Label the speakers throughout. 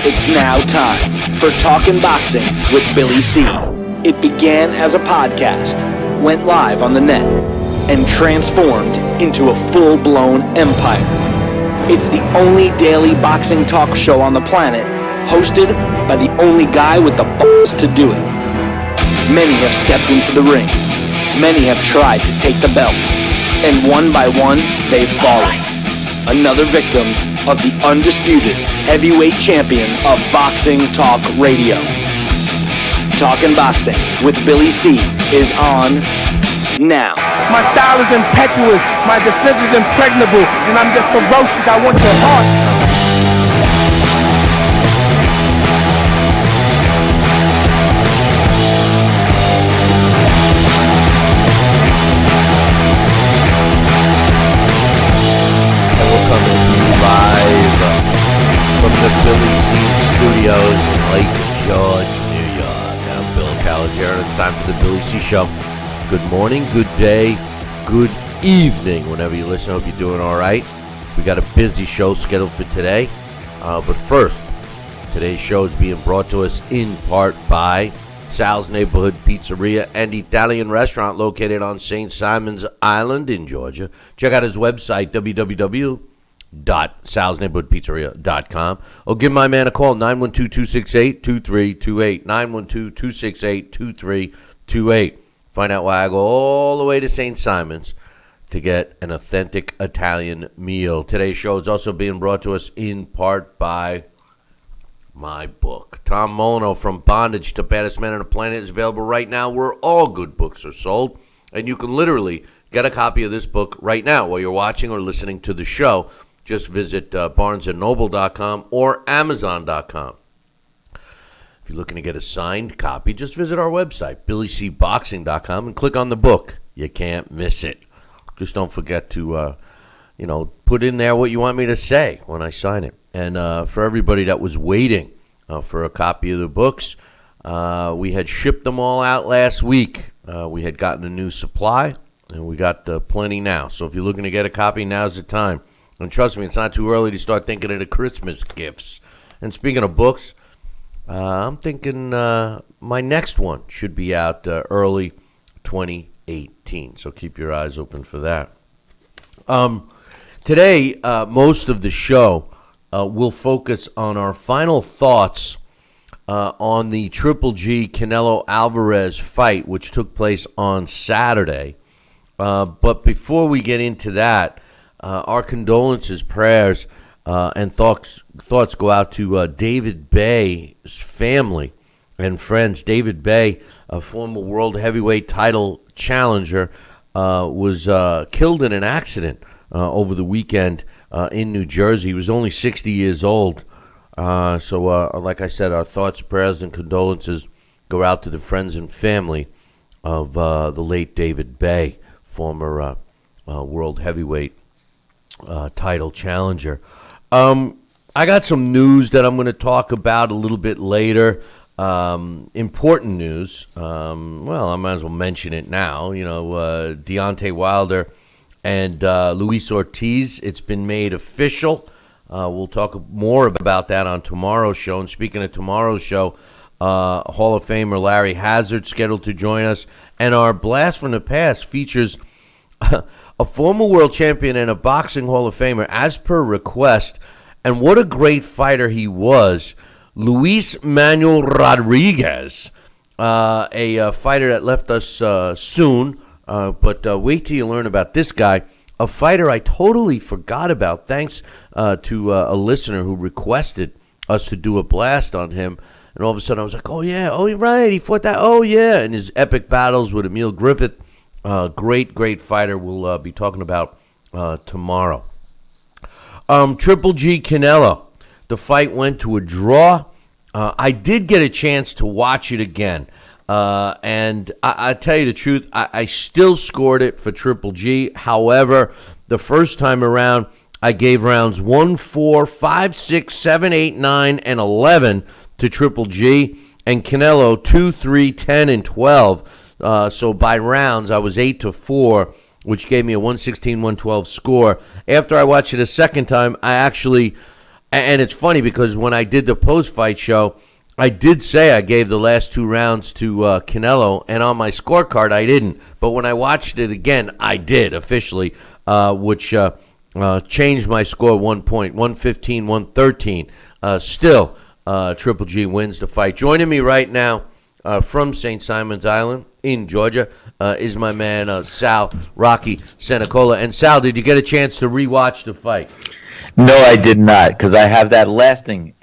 Speaker 1: It's now time for Talkin' Boxing with Billy C. It began as a podcast, went live on the net, and transformed into a full-blown empire. It's the only daily boxing talk show on the planet, hosted by the only guy with the balls to do it. Many have stepped into the ring. Many have tried to take the belt. And one by one, they've fallen. Another victim of the undisputed heavyweight champion of Boxing Talk Radio. Talkin' Boxing with Billy C is on now.
Speaker 2: My style is impetuous, my defense is impregnable, and I'm just ferocious. I want your heart.
Speaker 3: From the Billy C Studios in Lake George, New York. I'm Bill Caligero, and it's time for the Billy C Show. Good morning, good day, good evening, whenever you listen. I hope you're doing all right. We got a busy show scheduled for today. But first, today's show is being brought to us in part by Sal's Neighborhood Pizzeria and Italian Restaurant located on St. Simon's Island in Georgia. Check out his website, www.salsneighborhoodpizzeria.com, or give my man a call, 912-268-2328, 912-268-2328. Find out why I go all the way to St. Simon's to get an authentic Italian meal. Today's show is also being brought to us in part by my book. Tom Molineaux, From Bondage to Baddest Man on the Planet, is available right now where all good books are sold, and you can literally get a copy of this book right now while you're watching or listening to the show. Just visit barnesandnoble.com or amazon.com. If you're looking to get a signed copy, just visit our website, billycboxing.com, and click on the book. You can't miss it. Just don't forget to, put in there what you want me to say when I sign it. And for everybody that was waiting for a copy of the books, we had shipped them all out last week. We had gotten a new supply, and we got plenty now. So if you're looking to get a copy, now's the time. And trust me, it's not too early to start thinking of the Christmas gifts. And speaking of books, I'm thinking my next one should be out early 2018. So keep your eyes open for that. Today, most of the show will focus on our final thoughts on the Triple G-Canelo Alvarez fight, which took place on Saturday. But before we get into that, our condolences, prayers, and thoughts go out to David Bay's family and friends. David Bay, a former world heavyweight title challenger, was killed in an accident over the weekend in New Jersey. He was only 60 years old. So, like I said, our thoughts, prayers, and condolences go out to the friends and family of the late David Bay, former world heavyweight title challenger. I got some news that I'm going to talk about a little bit later. Important news. Well, I might as well mention it now. Deontay Wilder and Luis Ortiz, it's been made official. We'll talk more about that on tomorrow's show. And speaking of tomorrow's show, Hall of Famer Larry Hazard scheduled to join us. And our Blast from the Past features a former world champion and a boxing Hall of Famer, as per request. And what a great fighter he was. Luis Manuel Rodriguez, a fighter that left us soon. But wait till you learn about this guy, a fighter I totally forgot about, thanks to a listener who requested us to do a blast on him. And all of a sudden I was like, oh, you're right, he fought that, oh, yeah. And his epic battles with Emil Griffith. Great fighter we'll be talking about tomorrow. Triple G-Canelo. The fight went to a draw. I did get a chance to watch it again. And I tell you the truth, I still scored it for Triple G. However, the first time around, I gave rounds 1, 4, 5, 6, 7, 8, 9, and 11 to Triple G. And Canelo 2, 3, 10, and 12. So by rounds, I was 8-4, which gave me a 116-112 score. After I watched it a second time, I actually And it's funny because when I did the post-fight show, I did say I gave the last 2 rounds to Canelo, and on my scorecard I didn't. But when I watched it again, I did officially, which changed my score 1 point, 115, 113. Still, Triple G wins the fight. Joining me right now from St. Simon's Island in Georgia is my man Sal Rocky Senecola. And Sal, did you get a chance to rewatch the fight?
Speaker 4: No, I did not, because I have that lasting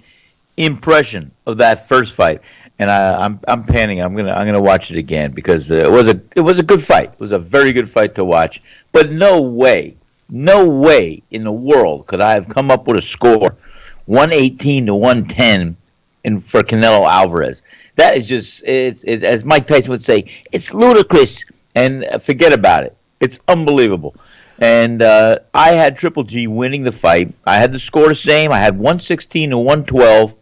Speaker 4: impression of that first fight, and I'm panning. I'm gonna watch it again because it was a good fight. It was a very good fight to watch. But no way in the world could I have come up with a score 118 to 110 for Canelo Alvarez. That is just it's as Mike Tyson would say, it's ludicrous, and forget about it. It's unbelievable. And I had Triple G winning the fight. I had the score the same. I had 116 to 112.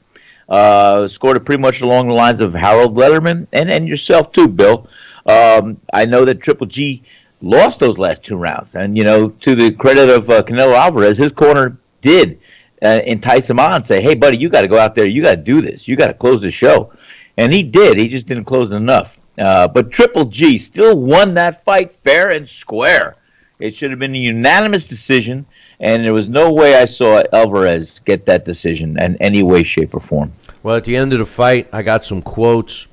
Speaker 4: Scored it pretty much along the lines of Harold Letterman and yourself too, Bill. I know that Triple G lost those last 2 rounds. And, to the credit of Canelo Alvarez, his corner did entice him on and say, hey, buddy, you got to go out there. You got to do this. You got to close the show. And he did. He just didn't close enough. But Triple G still won that fight fair and square. It should have been a unanimous decision, and there was no way I saw Alvarez get that decision in any way, shape, or form.
Speaker 3: Well, at the end of the fight, I got some quotes.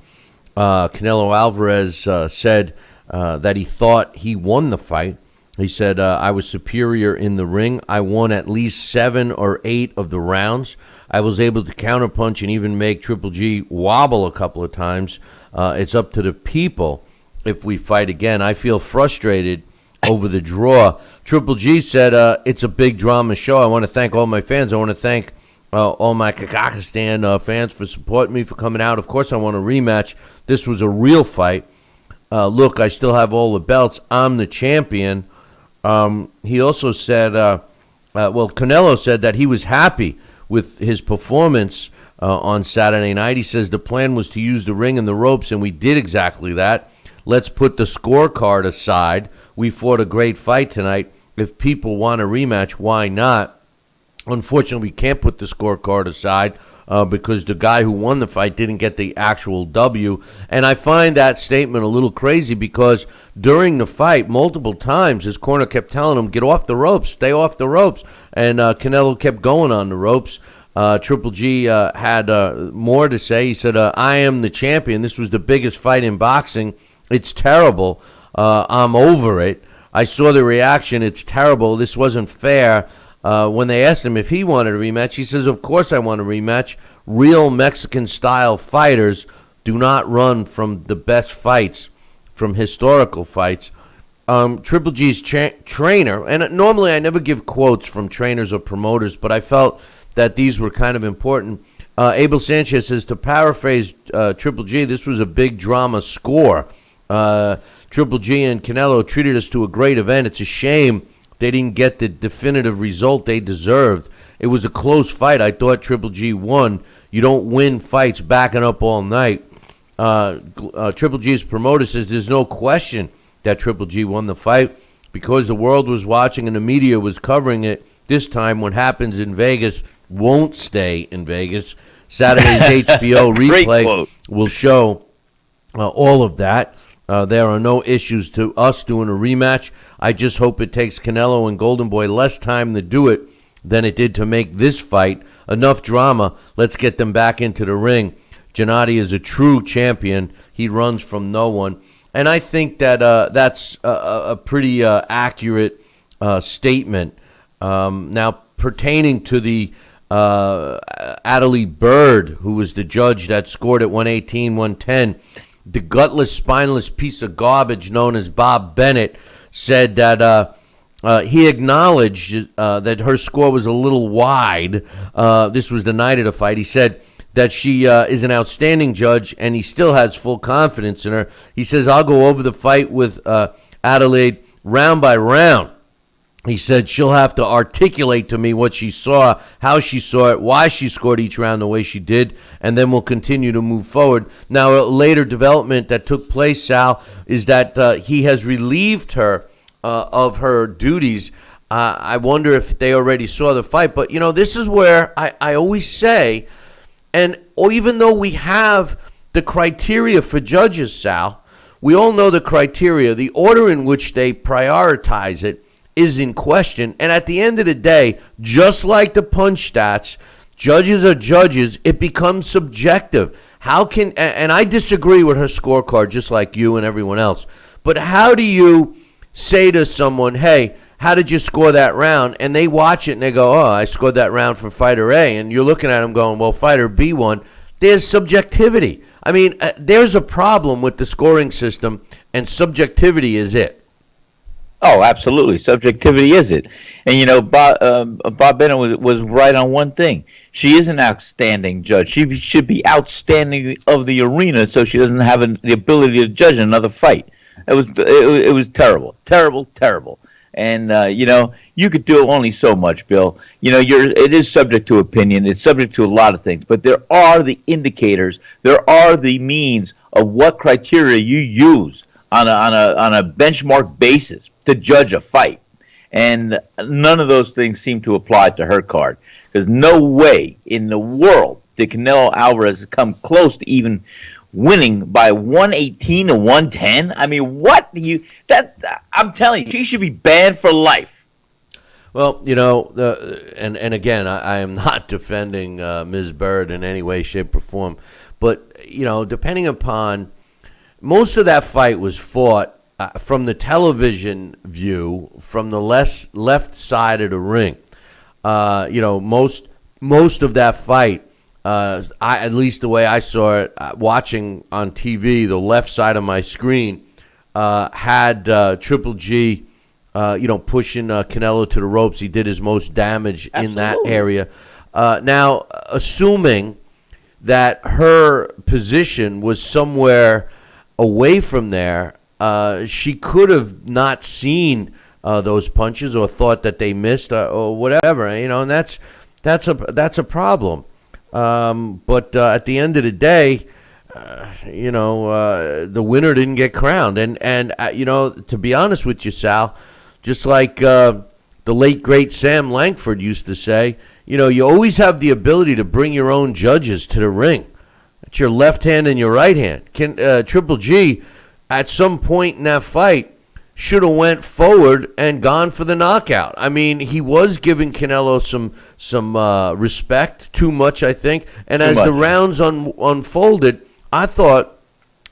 Speaker 3: Canelo Alvarez said that he thought he won the fight. He said, I was superior in the ring. I won at least 7 or 8 of the rounds. I was able to counterpunch and even make Triple G wobble a couple of times. It's up to the people if we fight again. I feel frustrated over the draw. Triple G said, it's a big drama show. I want to thank all my fans. I want to thank all my Kazakhstan fans for supporting me, for coming out. Of course, I want a rematch. This was a real fight. Look, I still have all the belts. I'm the champion. He also said, Canelo said that he was happy with his performance on Saturday night. He says the plan was to use the ring and the ropes, and we did exactly that. Let's put the scorecard aside. We fought a great fight tonight. If people want a rematch, why not? Unfortunately, we can't put the scorecard aside because the guy who won the fight didn't get the actual W. And I find that statement a little crazy because during the fight, multiple times, his corner kept telling him, get off the ropes, stay off the ropes. And Canelo kept going on the ropes. Triple G had more to say. He said, I am the champion. This was the biggest fight in boxing. It's terrible. I'm over it. I saw the reaction. It's terrible. This wasn't fair. When they asked him if he wanted a rematch, he says, of course I want a rematch. Real Mexican-style fighters do not run from the best fights, from historical fights. Triple G's trainer, and normally I never give quotes from trainers or promoters, but I felt that these were kind of important. Abel Sanchez says, to paraphrase Triple G, this was a big drama score. Triple G and Canelo treated us to a great event. It's a shame they didn't get the definitive result they deserved. It was a close fight. I thought Triple G won. You don't win fights backing up all night. Triple G's promoter says there's no question that Triple G won the fight because the world was watching and the media was covering it. This time, what happens in Vegas won't stay in Vegas. Saturday's HBO replay will show all of that. There are no issues to us doing a rematch. I just hope it takes Canelo and Golden Boy less time to do it than it did to make this fight. Enough drama. Let's get them back into the ring. Gennady is a true champion. He runs from no one. And I think that that's a pretty accurate statement. Now, pertaining to the Adelaide Bird, who was the judge that scored at 118, 110, the gutless, spineless piece of garbage known as Bob Bennett said that he acknowledged that her score was a little wide. This was the night of the fight. He said that she is an outstanding judge, and he still has full confidence in her. He says, I'll go over the fight with Adelaide round by round. He said she'll have to articulate to me what she saw, how she saw it, why she scored each round the way she did, and then we'll continue to move forward. Now, a later development that took place, Sal, is that he has relieved her of her duties I wonder if they already saw the fight. But, this is where I always say, or even though we have the criteria for judges, Sal, we all know the criteria. The order in which they prioritize it is in question. And at the end of the day, just like the punch stats, judges are judges. It becomes subjective. And I disagree with her scorecard, just like you and everyone else. But how do you say to someone, hey, how did you score that round? And they watch it and they go, oh, I scored that round for fighter A. And you're looking at them going, well, fighter B won. There's subjectivity. I mean, there's a problem with the scoring system, and subjectivity is it.
Speaker 4: Oh, absolutely. Subjectivity is it. And, Bob Bennett was right on one thing. She is an outstanding judge. She should be outstanding of the arena so she doesn't have the ability to judge another fight. It was terrible. Terrible, terrible. And, you could do only so much, Bill. It is subject to opinion. It's subject to a lot of things. But there are the indicators. There are the means of what criteria you use on a benchmark basis to judge a fight. And none of those things seem to apply to her card. There's no way in the world did Canelo Alvarez come close to even winning by 118 to 110. I mean, I'm telling you, she should be banned for life.
Speaker 3: Well, and again, I am not defending Ms. Bird in any way, shape, or form. But, depending upon, most of that fight was fought from the television view, from the left side of the ring. Most of that fight, at least the way I saw it, watching on TV, the left side of my screen had Triple G, pushing Canelo to the ropes. He did his most damage in that area. Now, assuming that her position was somewhere away from there, she could have not seen those punches or thought that they missed or whatever, and that's a problem. But at the end of the day, the winner didn't get crowned. And to be honest with you, Sal, just like the late, great Sam Langford used to say, you always have the ability to bring your own judges to the ring. It's your left hand and your right hand. Triple G, at some point in that fight, should have went forward and gone for the knockout. I mean, he was giving Canelo some respect, too much, I think. And as the rounds unfolded, I thought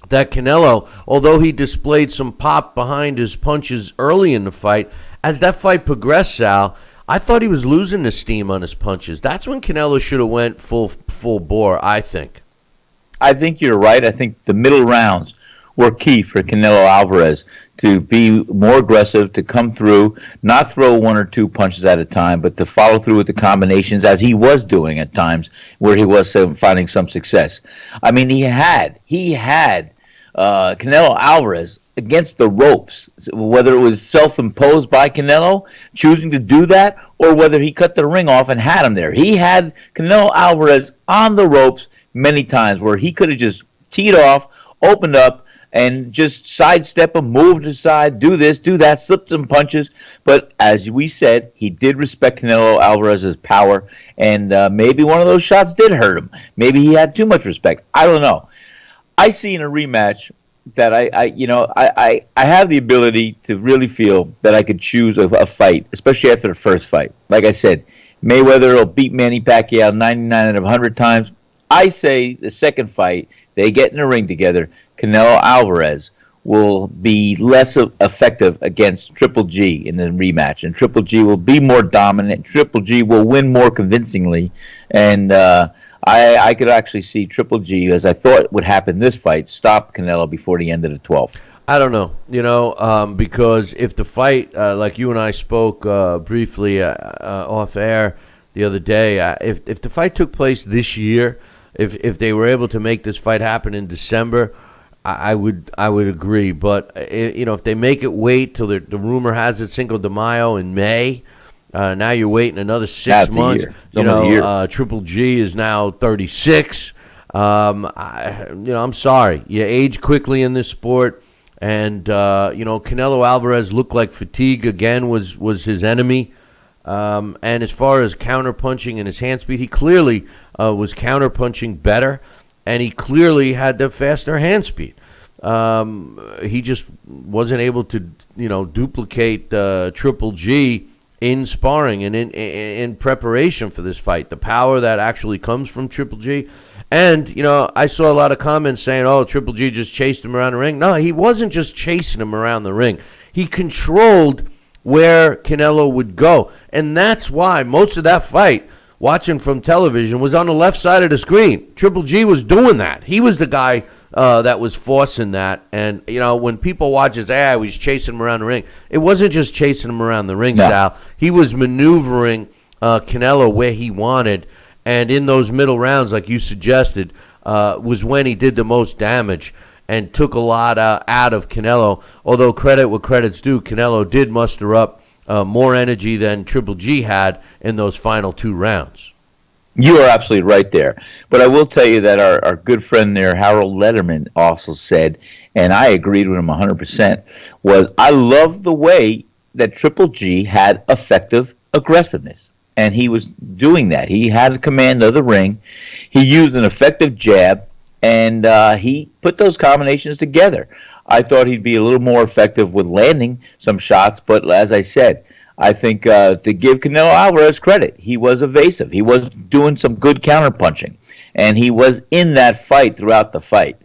Speaker 3: that Canelo, although he displayed some pop behind his punches early in the fight, as that fight progressed, Sal, I thought he was losing the steam on his punches. That's when Canelo should have went full bore, I think.
Speaker 4: I think you're right. I think the middle rounds were key for Canelo Alvarez to be more aggressive, to come through, not throw one or two punches at a time, but to follow through with the combinations as he was doing at times where he was finding some success. I mean, he had Canelo Alvarez against the ropes, whether it was self-imposed by Canelo choosing to do that or whether he cut the ring off and had him there. He had Canelo Alvarez on the ropes many times where he could have just teed off, opened up, and just sidestep him, move aside, do this, do that, slip some punches. But as we said, he did respect Canelo Alvarez's power, and maybe one of those shots did hurt him. Maybe he had too much respect. I don't know. I see in a rematch that I have the ability to really feel that I could choose a fight, especially after the first fight. Like I said, Mayweather will beat Manny Pacquiao 99 out of 100 times. I say the second fight, they get in the ring together, Canelo Alvarez will be less effective against Triple G in the rematch, and Triple G will be more dominant. Triple G will win more convincingly, and I could actually see Triple G, as I thought would happen this fight, stop Canelo before the end of the 12th.
Speaker 3: I don't know, because if the fight, like you and I spoke briefly off air the other day, if the fight took place this year, if they were able to make this fight happen in December, I would agree. But if they make it wait till the rumor has it Cinco de Mayo in May, now you're waiting another 6 months. Triple G is now 36. I'm sorry. You age quickly in this sport. And, Canelo Alvarez looked like fatigue again was his enemy. And as far as counterpunching and his hand speed, he clearly was counterpunching better, and he clearly had the faster hand speed. He just wasn't able to, duplicate Triple G in sparring and in preparation for this fight. The power that actually comes from Triple G. And, I saw a lot of comments saying, oh, Triple G just chased him around the ring. No, he wasn't just chasing him around the ring. He controlled where Canelo would go. And that's why most of that fight, watching from television, was on the left side of the screen. Triple G was doing that. He was the guy that was forcing that. And, when people watch it, I was chasing him around the ring. It wasn't just chasing him around the ring, no. Sal. He was maneuvering Canelo where he wanted. And in those middle rounds, like you suggested, was when he did the most damage and took a lot out of Canelo. Although credit where credit's due, Canelo did muster up more energy than Triple G had in those final 2 rounds.
Speaker 4: You are absolutely right there. But I will tell you that our good friend there, Harold Letterman, also said, and I agreed with him 100%, was I love the way that Triple G had effective aggressiveness. And he was doing that. He had command of the ring. He used an effective jab, and he put those combinations together. I thought he'd be a little more effective with landing some shots, but as I said, I think to give Canelo Alvarez credit, he was evasive. He was doing some good counterpunching, and he was in that fight throughout the fight.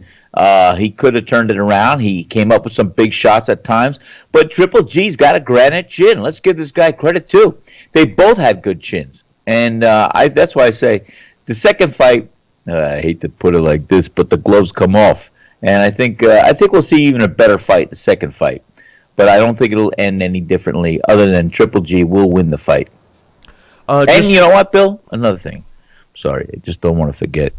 Speaker 4: He could have turned it around. He came up with some big shots at times, but Triple G's got a granite chin. Let's give this guy credit, too. They both had good chins, and that's why I say the second fight, I hate to put it like this, but the gloves come off. And I think we'll see even a better fight the second fight. But I don't think it'll end any differently other than Triple G will win the fight. And you know what, Bill? Another thing. Sorry, I just don't want to forget.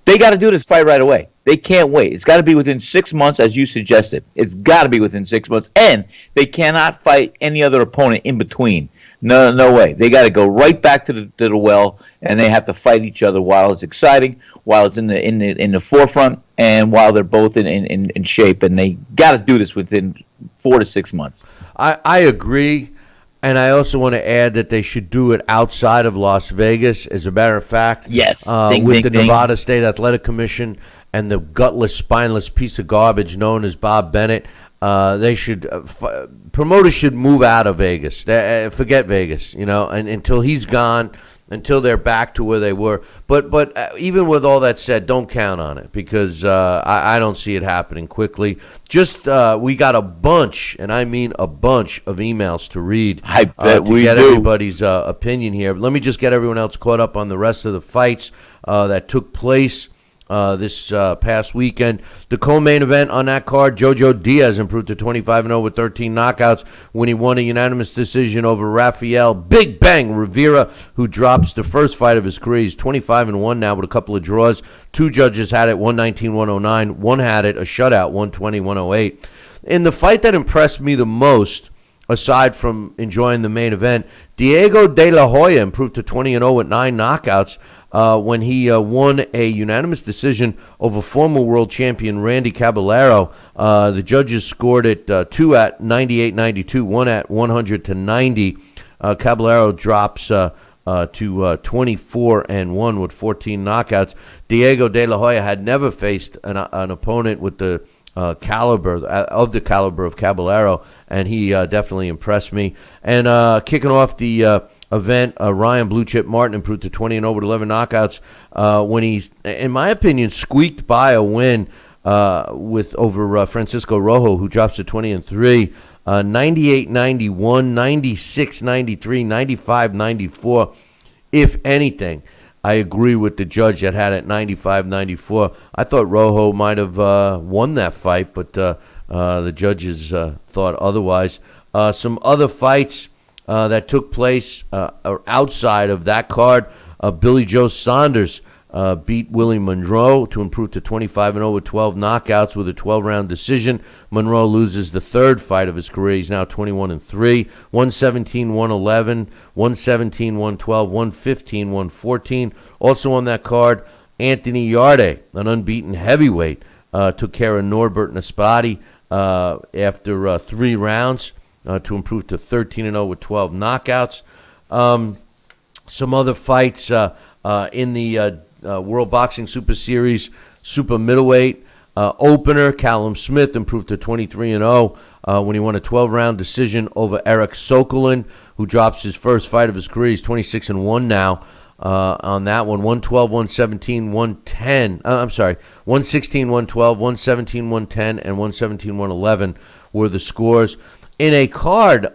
Speaker 4: They got to do this fight right away. They can't wait. It's got to be within 6 months, as you suggested. It's got to be within 6 months. And they cannot fight any other opponent in between. No way. They got to go right back to the well, and they have to fight each other while it's exciting, while it's in the forefront, and while they're both in shape. And they got to do this within 4 to 6 months.
Speaker 3: I agree, and I also want to add that they should do it outside of Las Vegas. As a matter of fact,
Speaker 4: yes,
Speaker 3: with the Nevada State Athletic Commission and the gutless, spineless piece of garbage known as Bob Bennett. They should promoters should move out of Vegas. Forget Vegas, and until he's gone, until they're back to where they were. But even with all that said, don't count on it because I don't see it happening quickly. Just we got a bunch, and I mean a bunch of emails to read.
Speaker 4: I bet
Speaker 3: to get everybody's opinion here. Let me just get everyone else caught up on the rest of the fights that took place this past weekend. The co-main event on that card, Jojo Diaz improved to 25-0 with 13 knockouts when he won a unanimous decision over Rafael Big Bang Rivera, who drops the first fight of his career. He's 25-1 now with a couple of draws. 2 judges had it, 119-109. One had it, a shutout, 120-108. In the fight that impressed me the most, aside from enjoying the main event, Diego De La Hoya improved to 20-0 with 9 knockouts. When he won a unanimous decision over former world champion Randy Caballero. The judges scored it 2 at 98-92, 1 at 100-90. Caballero drops to 24-1 with 14 knockouts. Diego De La Hoya had never faced an opponent with the caliber of Caballero, and he definitely impressed me. And kicking off the event, Ryan Blue Chip Martin improved to 20-0 with 11 knockouts when he, in my opinion, squeaked by a win over Francisco Rojo, who drops to 20-3, 98-91, 96-93, 95-94. If anything, I agree with the judge that had it 95-94. I thought Rojo might have won that fight, but the judges thought otherwise. Some other fights that took place outside of that card. Billy Joe Saunders beat Willie Monroe to improve to 25-0 with 12 knockouts with a 12-round decision. Monroe loses the third fight of his career. He's now 21-3, 117-111, 117-112, 115-114. Also on that card, Anthony Yarde, an unbeaten heavyweight, took care of Norbert Naspati after 3 rounds to improve to 13-0 with 12 knockouts. Some other fights in the World Boxing Super Series super middleweight opener. Callum Smith improved to 23-0 when he won a 12-round decision over Eric Sokolin, who drops his first fight of his career. He's 26-1 now on that one. 112, 117, 110. 116, 112, 117, 110, and 117, 111 were the scores. On a card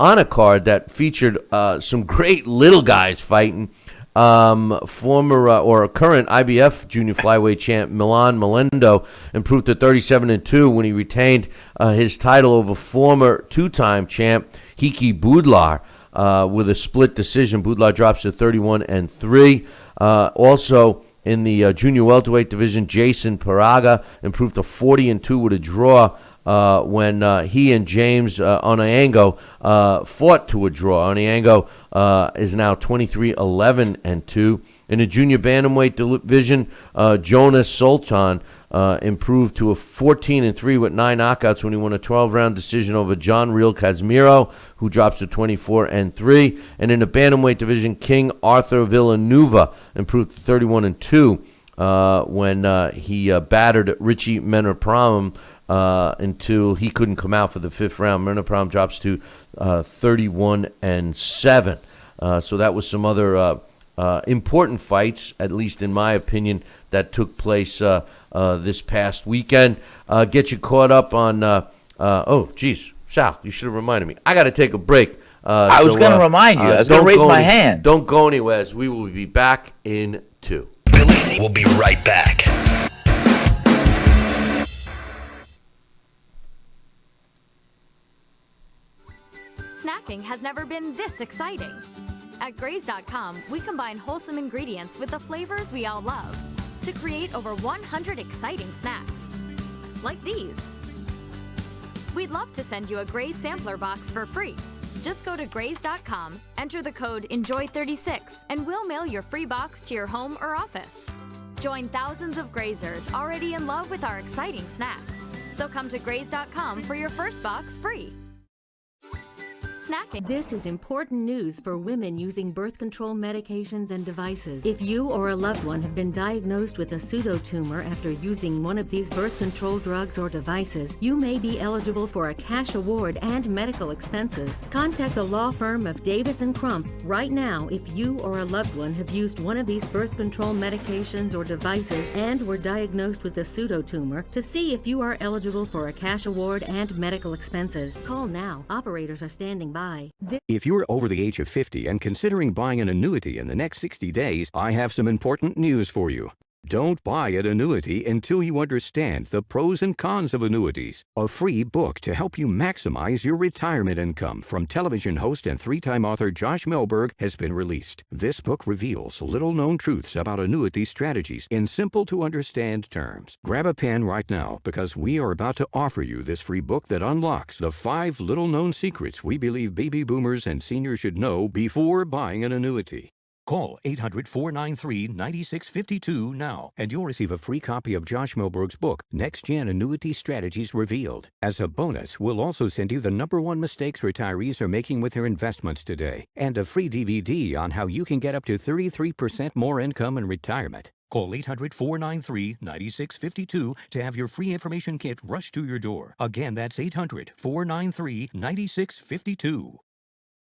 Speaker 3: that featured some great little guys fighting. Former or current IBF junior flyweight champ Milan Melendo improved to 37-2 when he retained his title over former 2-time champ Hiki Budlar with a split decision. Budlar drops to 31-3. Also in the junior welterweight division, Jason Paraga improved to 40-2 with a draw when he and James Onyango fought to a draw. Onyango is now 23-11-2. In the junior bantamweight division, Jonas Sultan improved to a 14-3 with 9 knockouts when he won a 12-round decision over John Real Casimiro, who drops to 24-3. And in the bantamweight division, King Arthur Villanueva improved to 31-2 when he battered Richie Menopram until he couldn't come out for the 5th round. Menopram drops to 31-7. So that was some other important fights, at least in my opinion, that took place this past weekend. Get you caught up on, Sal, you should have reminded me. I got to take a break.
Speaker 4: I was going to remind you. I was going to raise my hand.
Speaker 3: Don't go anywhere, as we will be back in 2.
Speaker 1: Billy C will be right back.
Speaker 5: Snacking has never been this exciting. At Graze.com, we combine wholesome ingredients with the flavors we all love to create over 100 exciting snacks, like these. We'd love to send you a Graze sampler box for free. Just go to Graze.com, enter the code ENJOY36, and we'll mail your free box to your home or office. Join thousands of Grazers already in love with our exciting snacks. So come to Graze.com for your first box free. Snacking.
Speaker 6: This is important news for women using birth control medications and devices. If you or a loved one have been diagnosed with a pseudotumor after using one of these birth control drugs or devices, you may be eligible for a cash award and medical expenses. Contact the law firm of Davis & Crump right now if you or a loved one have used one of these birth control medications or devices and were diagnosed with a pseudotumor to see if you are eligible for a cash award and medical expenses. Call now. Operators are standing by.
Speaker 7: If you're over the age of 50 and considering buying an annuity in the next 60 days, I have some important news for you. Don't buy an annuity until you understand the pros and cons of annuities. A free book to help you maximize your retirement income from television host and 3-time author Josh Melberg has been released. This book reveals little-known truths about annuity strategies in simple-to-understand terms. Grab a pen right now because we are about to offer you this free book that unlocks the 5 little-known secrets we believe baby boomers and seniors should know before buying an annuity. Call 800-493-9652 now, and you'll receive a free copy of Josh Melberg's book, Next Gen Annuity Strategies Revealed. As a bonus, we'll also send you the #1 mistakes retirees are making with their investments today, and a free DVD on how you can get up to 33% more income in retirement. Call 800-493-9652 to have your free information kit rushed to your door. Again, that's 800-493-9652.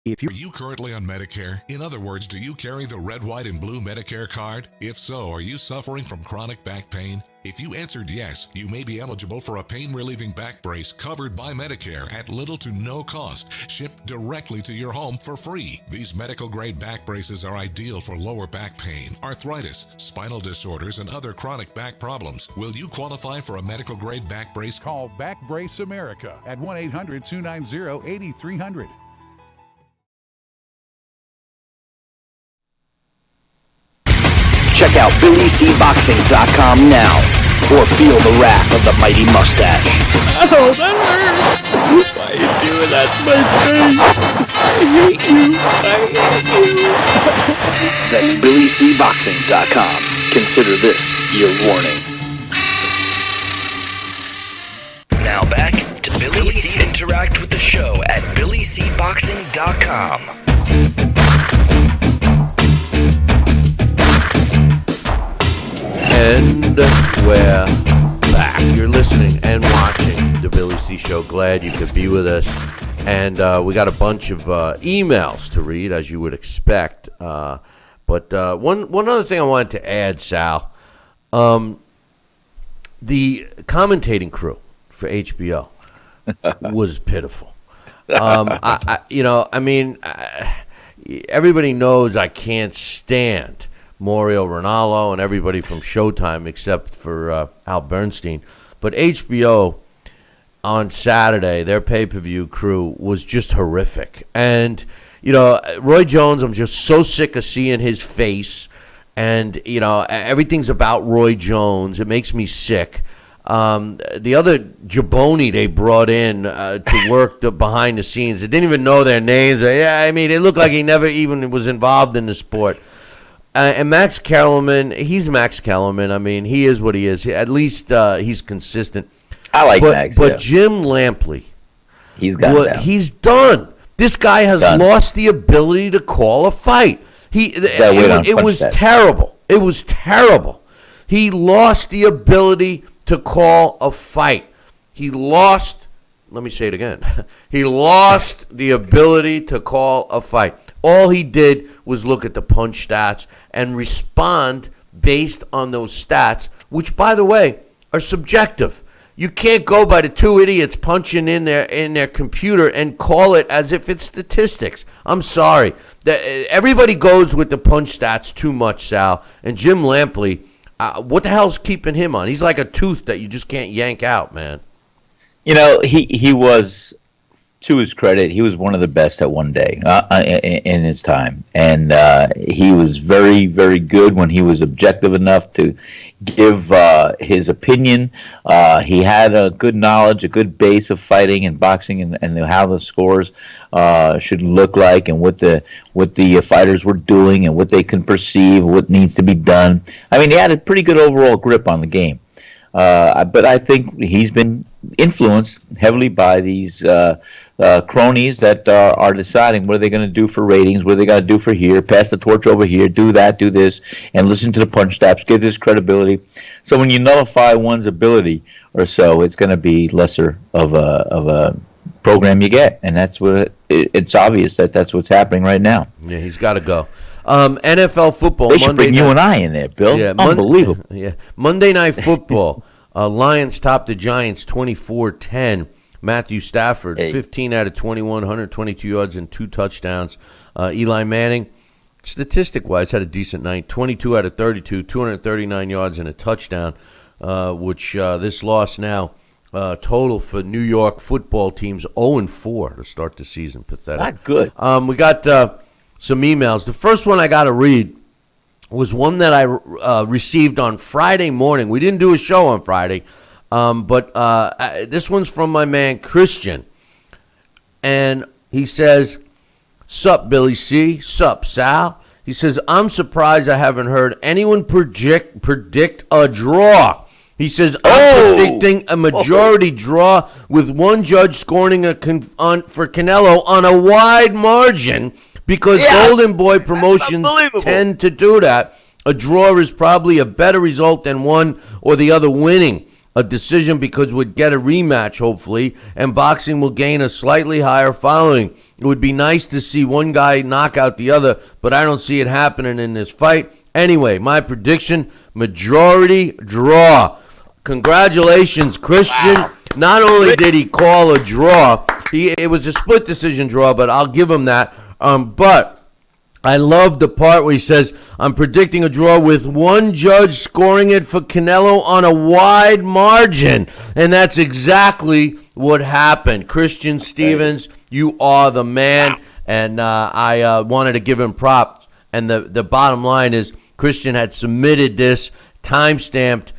Speaker 8: Are you currently on Medicare? In other words, do you carry the red, white, and blue Medicare card? If so, are you suffering from chronic back pain? If you answered yes, you may be eligible for a pain-relieving back brace covered by Medicare at little to no cost, shipped directly to your home for free. These medical-grade back braces are ideal for lower back pain, arthritis, spinal disorders, and other chronic back problems. Will you qualify for a medical-grade back brace?
Speaker 9: Call Back Brace America at 1-800-290-8300.
Speaker 1: Check out BillyCBoxing.com now, or feel the wrath of the mighty mustache.
Speaker 10: Oh, that hurts! Why are you doing that to my face? I hate you.
Speaker 1: That's BillyCBoxing.com. Consider this your warning. Now back to Billy Interact with the show at BillyCBoxing.com.
Speaker 3: And we're back. You're listening and watching the Billy C Show. Glad you could be with us. And we got a bunch of emails to read, as you would expect. But one other thing I wanted to add, Sal. The commentating crew for HBO was pitiful. Everybody knows I can't stand Mario Ronaldo and everybody from Showtime except for Al Bernstein. But HBO on Saturday, their pay-per-view crew was just horrific. And, Roy Jones, I'm just so sick of seeing his face. And, everything's about Roy Jones. It makes me sick. The other jabroni they brought in to work behind the scenes, they didn't even know their names. It looked like he never even was involved in the sport. And Max Kellerman, he's Max Kellerman. He is what he is. At least he's consistent.
Speaker 4: I like Max.
Speaker 3: But Jim Lampley,
Speaker 4: he's
Speaker 3: done. This guy has lost the ability to call a fight. It was terrible. It was terrible. He lost the ability to call a fight. Let me say it again. He lost the ability to call a fight. All he did was look at the punch stats and respond based on those stats, which, by the way, are subjective. You can't go by the two idiots punching in their computer and call it as if it's statistics. I'm sorry. Everybody goes with the punch stats too much, Sal. And Jim Lampley, what the hell's keeping him on? He's like a tooth that you just can't yank out, man.
Speaker 4: He was, to his credit, he was one of the best at one day in his time. And he was very, very good when he was objective enough to give his opinion. He had a good knowledge, a good base of fighting and boxing and how the scores should look like and what the fighters were doing and what they can perceive, what needs to be done. He had a pretty good overall grip on the game. But I think he's been influenced heavily by these cronies that are deciding what are they going to do for ratings, what are they going to do for here, pass the torch over here, do that, do this, and listen to the punch stats, give this credibility. So when you nullify one's ability or so, it's going to be lesser of a program you get, and that's what it's obvious that's what's happening right now.
Speaker 3: Yeah, he's got to go. NFL football.
Speaker 4: They should bring you and I in there, Bill. Yeah, unbelievable.
Speaker 3: Monday Night Football. Lions topped the Giants 24-10. Matthew Stafford, 15 out of 21, 122 yards and 2 touchdowns. Eli Manning, statistic-wise, had a decent night. 22 out of 32, 239 yards and a touchdown, which this loss now total for New York football teams 0-4 to start the season. Pathetic.
Speaker 4: Not good.
Speaker 3: We got some emails. The first one I got to read was one that I received on Friday morning. We didn't do a show on Friday. But this one's from my man Christian, and he says, "Sup, Billy C. Sup, Sal." He says, "I'm surprised I haven't heard anyone predict a draw." He says, "I'm predicting a majority draw with one judge scoring for Canelo on a wide margin because Golden Boy promotions tend to do that. A draw is probably a better result than one or the other winning a decision because we'd get a rematch, hopefully, and boxing will gain a slightly higher following. It would be nice to see one guy knock out the other, but I don't see it happening in this fight. Anyway, my prediction, majority draw." Congratulations, Christian. Wow. Not only did he call a draw, it was a split decision draw, but I'll give him that. But I love the part where he says, "I'm predicting a draw with one judge scoring it for Canelo on a wide margin." And that's exactly what happened. Christian Stevens, you are the man. Wow. And I wanted to give him props. And the bottom line is Christian had submitted this time-stamped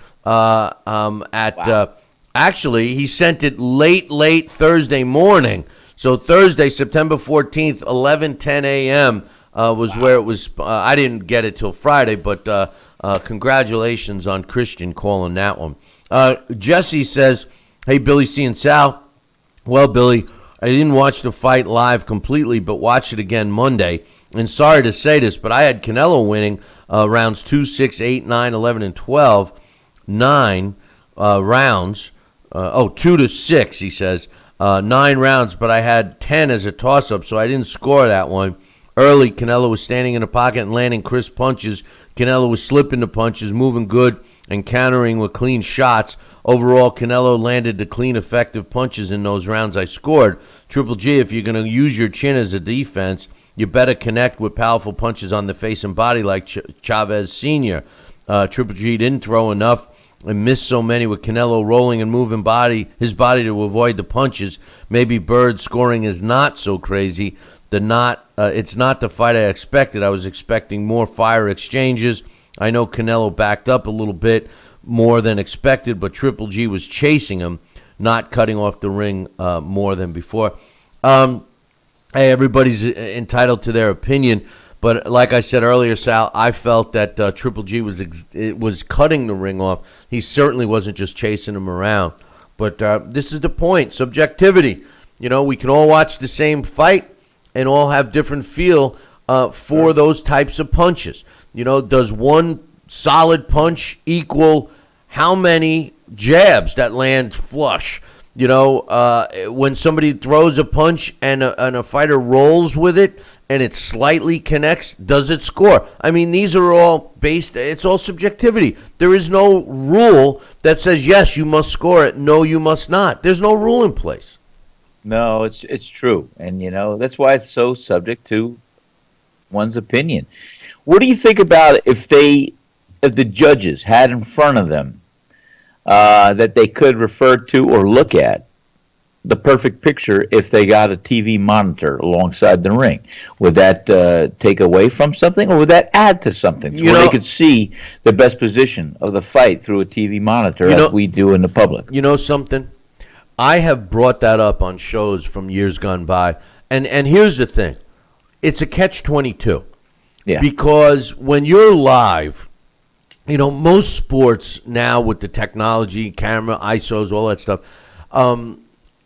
Speaker 3: actually, he sent it late Thursday morning. So Thursday, September 14th, 11:10 a.m., was where it was. I didn't get it till Friday, but congratulations on Christian calling that one. Jesse says, "Hey, Billy C and Sal. Well, Billy, I didn't watch the fight live completely, but watched it again Monday. And sorry to say this, but I had Canelo winning rounds 2, 6, 8, 9, 11, and 12. 9 rounds. 2 to 6, he says. 9 rounds, but I had 10 as a toss-up, so I didn't score that one. Early, Canelo was standing in the pocket and landing crisp punches. Canelo was slipping the punches, moving good, and countering with clean shots. Overall, Canelo landed the clean, effective punches in those rounds I scored. Triple G, if you're going to use your chin as a defense, you better connect with powerful punches on the face and body like Chavez Sr. Triple G didn't throw enough and missed so many with Canelo rolling and moving his body to avoid the punches. Maybe Bird's scoring is not so crazy. It's not the fight I expected. I was expecting more fire exchanges. I know Canelo backed up a little bit more than expected, but Triple G was chasing him, not cutting off the ring more than before. Hey, everybody's entitled to their opinion, but like I said earlier, Sal, I felt that Triple G was cutting the ring off. He certainly wasn't just chasing him around. But this is the point, subjectivity. We can all watch the same fight and all have different feel for those types of punches. Does one solid punch equal how many jabs that land flush? When somebody throws a punch and a fighter rolls with it and it slightly connects, does it score? I mean, these are all it's all subjectivity. There is no rule that says, yes, you must score it. No, you must not. There's no rule in place.
Speaker 4: No, it's true. And, that's why it's so subject to one's opinion. What do you think about if the judges had in front of them that they could refer to or look at the perfect picture if they got a TV monitor alongside the ring? Would that take away from something, or would that add to something where they could see the best position of the fight through a TV monitor as we do in the public?
Speaker 3: You know something? I have brought that up on shows from years gone by, and here's the thing. It's a catch-22. Yeah. Because when you're live, most sports now with the technology, camera, ISOs, all that stuff,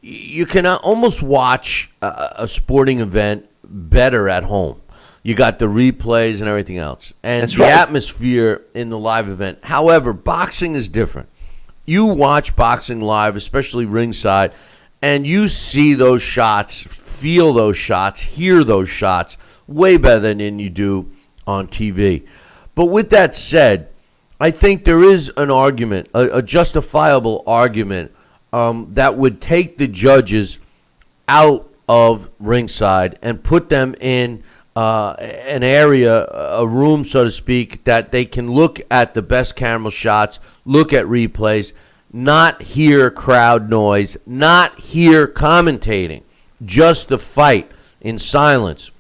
Speaker 3: you can almost watch a sporting event better at home. You got the replays and everything else. And the atmosphere in the live event. However, boxing is different. You watch boxing live, especially ringside, and you see those shots, feel those shots, hear those shots way better than you do on TV. But with that said, I think there is an argument, a justifiable argument, that would take the judges out of ringside and put them in an area, a room, so to speak, that they can look at the best camera shots, look at replays, not hear crowd noise, not hear commentating, just the fight in silence.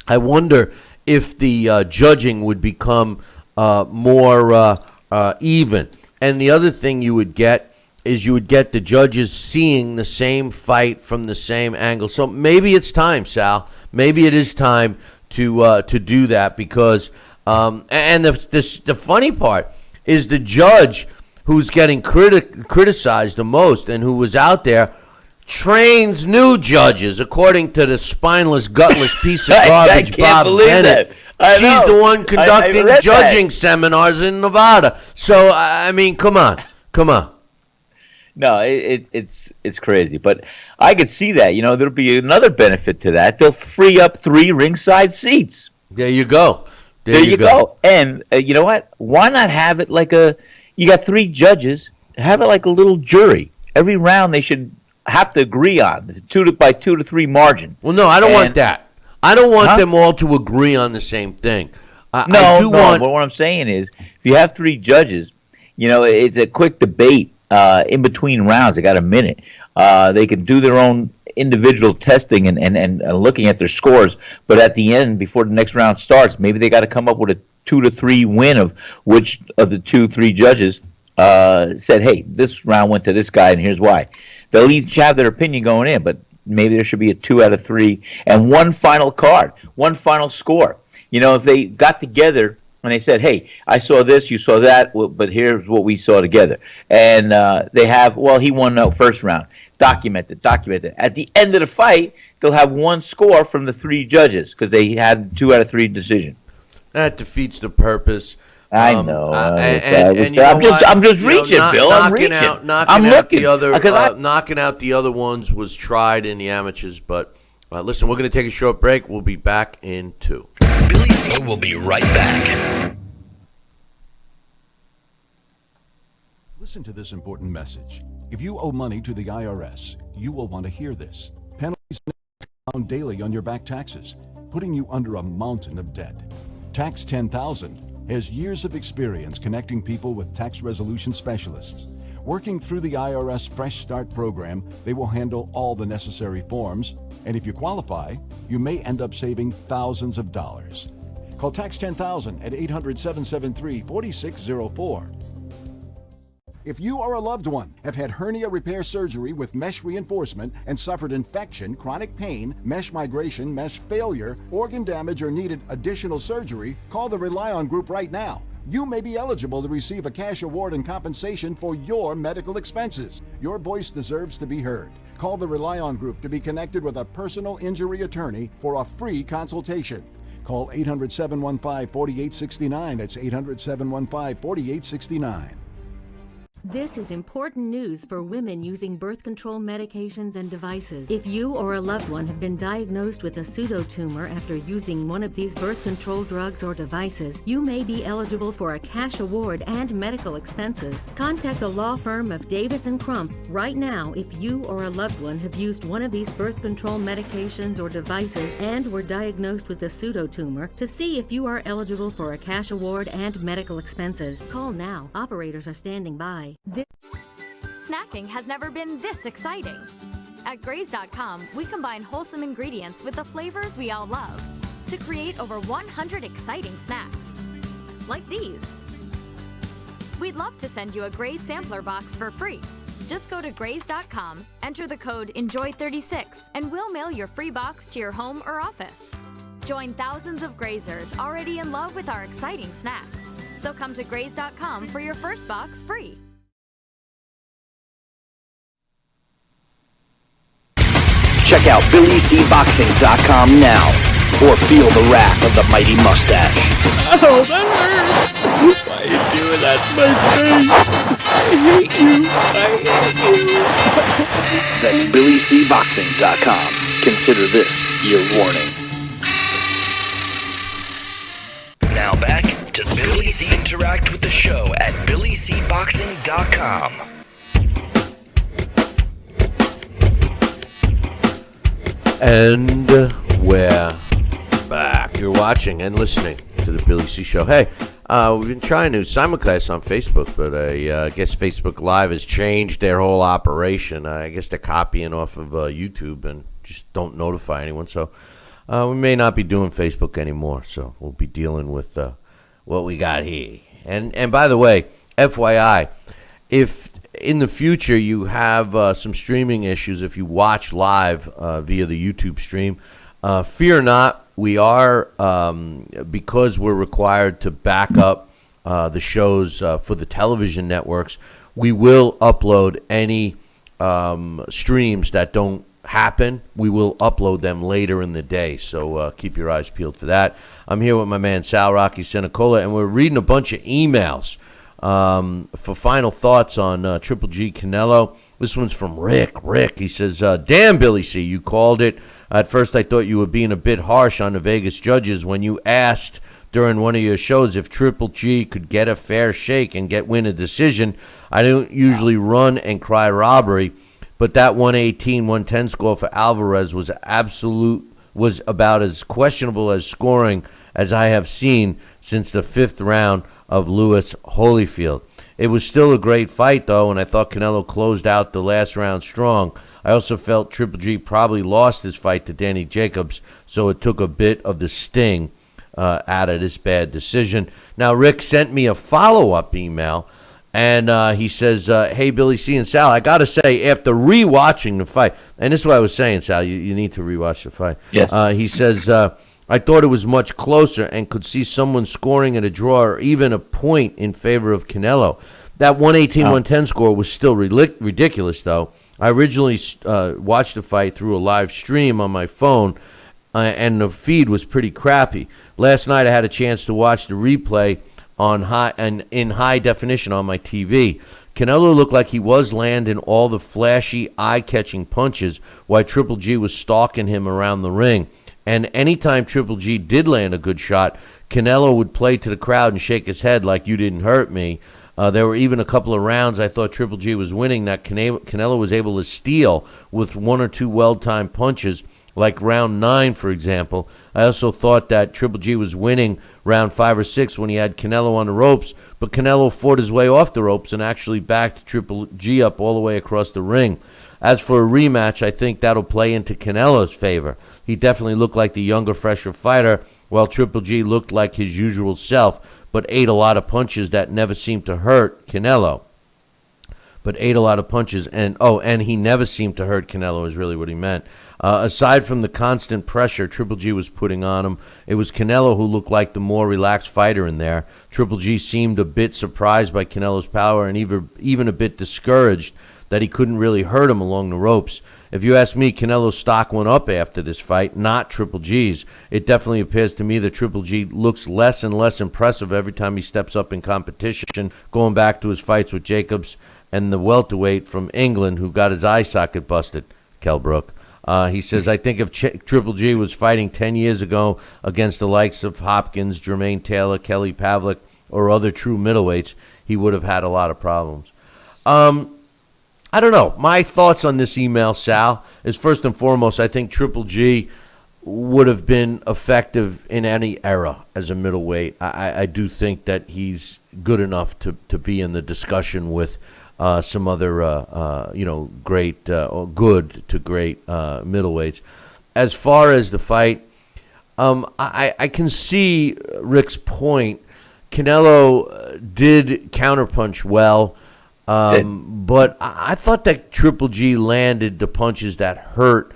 Speaker 3: I wonder if the judging would become more even. And the other thing you would get is you would get the judges seeing the same fight from the same angle. So maybe it's time, Sal. Maybe it is time to do that because and the funny part is the judge who's getting criticized the most and who was out there trains new judges, according to the spineless, gutless piece of garbage Bob Bennett. She's the one conducting judging seminars in Nevada. So, I mean, come on.
Speaker 4: No, it's crazy. But I could see that. There'll be another benefit to that. They'll free up 3 ringside seats.
Speaker 3: There you go.
Speaker 4: There you go. And you know what? Why not have it like you got 3 judges, have it like a little jury. Every round they should have to agree on, by 2 to 3 margin.
Speaker 3: Well, no, I don't want that. I don't want them all to agree on the same thing.
Speaker 4: But what I'm saying is, if you have 3 judges, it's a quick debate in between rounds. They got a minute. They can do their own individual testing and looking at their scores. But at the end, before the next round starts, maybe they got to come up with a 2 to 3 win of which of the 2-3 judges said, hey, this round went to this guy, and here's why. They'll each have their opinion going in, but maybe there should be a 2 out of 3 and one final card, one final score. If they got together and they said, "Hey, I saw this, you saw that, but here's what we saw together." And they have, well, he won the first round. Documented. At the end of the fight, they'll have one score from the 3 judges because they had 2 out of 3 decision.
Speaker 3: That defeats the purpose.
Speaker 4: I know.
Speaker 3: And
Speaker 4: I'm just reaching, Bill. I'm reaching.
Speaker 3: Knocking out the other ones was tried in the amateurs, but listen, we're going to take a short break. We'll be back in 2.
Speaker 1: Billy C will be right back.
Speaker 9: Listen to this important message. If you owe money to the IRS, you will want to hear this. Penalties compound daily on your back taxes, putting you under a mountain of debt. Tax 10,000 has years of experience connecting people with tax resolution specialists. Working through the IRS Fresh Start program, they will handle all the necessary forms, and if you qualify, you may end up saving thousands of dollars. Call Tax 10,000 at 800-773-4604. If you or a loved one have had hernia repair surgery with mesh reinforcement and suffered infection, chronic pain, mesh migration, mesh failure, organ damage, or needed additional surgery, call the Rely On Group right now. You may be eligible to receive a cash award and compensation for your medical expenses. Your voice deserves to be heard. Call the Rely On Group to be connected with a personal injury attorney for a free consultation. Call 800-715-4869. That's 800-715-4869.
Speaker 6: This is important news for women using birth control medications and devices. If you or a loved one have been diagnosed with a pseudotumor after using one of these birth control drugs or devices, you may be eligible for a cash award and medical expenses. Contact the law firm of Davis & Crump right now if you or a loved one have used one of these birth control medications or devices and were diagnosed with a pseudotumor to see if you are eligible for a cash award and medical expenses. Call now. Operators are standing by.
Speaker 5: Snacking has never been this exciting. At Graze.com, we combine wholesome ingredients with the flavors we all love to create over 100 exciting snacks. Like these. We'd love to send you a Graze sampler box for free. Just go to Graze.com, enter the code ENJOY36, and we'll mail your free box to your home or office. Join thousands of Grazers already in love with our exciting snacks. So come to Graze.com for your first box free.
Speaker 1: Check out BillyCBoxing.com now, or feel the wrath of the mighty mustache.
Speaker 10: Oh, that hurts! Why are you doing that to my face? I hate you.
Speaker 1: That's BillyCBoxing.com. Consider this your warning. Now back to Billy C. Interact with the show at BillyCBoxing.com.
Speaker 3: And we're back. You're watching and listening to the Billy C. Show. Hey, we've been trying to simulcast on Facebook, but I guess Facebook Live has changed their whole operation. I guess they're copying off of YouTube and just don't notify anyone. So we may not be doing Facebook anymore. So we'll be dealing with what we got here. And by the way, FYI, if in the future you have some streaming issues, if you watch live via the YouTube stream, fear not. We are, because we're required to back up the shows for the television networks, we will upload any streams that don't happen. We will upload them later in the day, so keep your eyes peeled for that. I'm here with my man Sal Rocky Senecola, and we're reading a bunch of emails for final thoughts on Triple G Canelo. This one's from Rick. Rick, he says, damn, Billy C., you called it. At first I thought you were being a bit harsh on the Vegas judges when you asked during one of your shows if Triple G could get a fair shake and win a decision. I don't usually run and cry robbery, but that 118-110 score for Alvarez was about as questionable as scoring as I have seen since the 5th round of Lewis Holyfield. It was still a great fight, though, and I thought Canelo closed out the last round strong. I also felt Triple G probably lost his fight to Danny Jacobs, so it took a bit of the sting out of this bad decision. Now, Rick sent me a follow-up email, and he says, hey, Billy C. and Sal, I got to say, after rewatching the fight, and this is what I was saying, Sal, you need to rewatch the fight.
Speaker 4: Yes.
Speaker 3: He says, I thought it was much closer and could see someone scoring at a draw or even a point in favor of Canelo. That 118-110 score was still ridiculous, though. I originally watched the fight through a live stream on my phone, and the feed was pretty crappy. Last night I had a chance to watch the replay in high definition on my TV. Canelo looked like he was landing all the flashy, eye-catching punches while Triple G was stalking him around the ring. And anytime Triple G did land a good shot, Canelo would play to the crowd and shake his head like, "You didn't hurt me." There were even a couple of rounds I thought Triple G was winning that Canelo was able to steal with one or two well-timed punches, like round 9, for example. I also thought that Triple G was winning round 5 or 6 when he had Canelo on the ropes, but Canelo fought his way off the ropes and actually backed Triple G up all the way across the ring. As for a rematch, I think that'll play into Canelo's favor. He definitely looked like the younger, fresher fighter, while Triple G looked like his usual self, but ate a lot of punches that never seemed to hurt Canelo. And he never seemed to hurt Canelo is really what he meant. Aside from the constant pressure Triple G was putting on him, it was Canelo who looked like the more relaxed fighter in there. Triple G seemed a bit surprised by Canelo's power and even a bit discouraged that he couldn't really hurt him along the ropes. If you ask me, Canelo's stock went up after this fight, not Triple G's. It definitely appears to me that Triple G looks less and less impressive every time he steps up in competition, going back to his fights with Jacobs and the welterweight from England who got his eye socket busted, Kell Brook. He says, I think if Triple G was fighting 10 years ago against the likes of Hopkins, Jermaine Taylor, Kelly Pavlik, or other true middleweights, he would have had a lot of problems. I don't know. My thoughts on this email, Sal, is first and foremost, I think Triple G would have been effective in any era as a middleweight. I do think that he's good enough to be in the discussion with some other, great, good to great middleweights. As far as the fight, I can see Rick's point. Canelo did counterpunch well. But I thought that Triple G landed the punches that hurt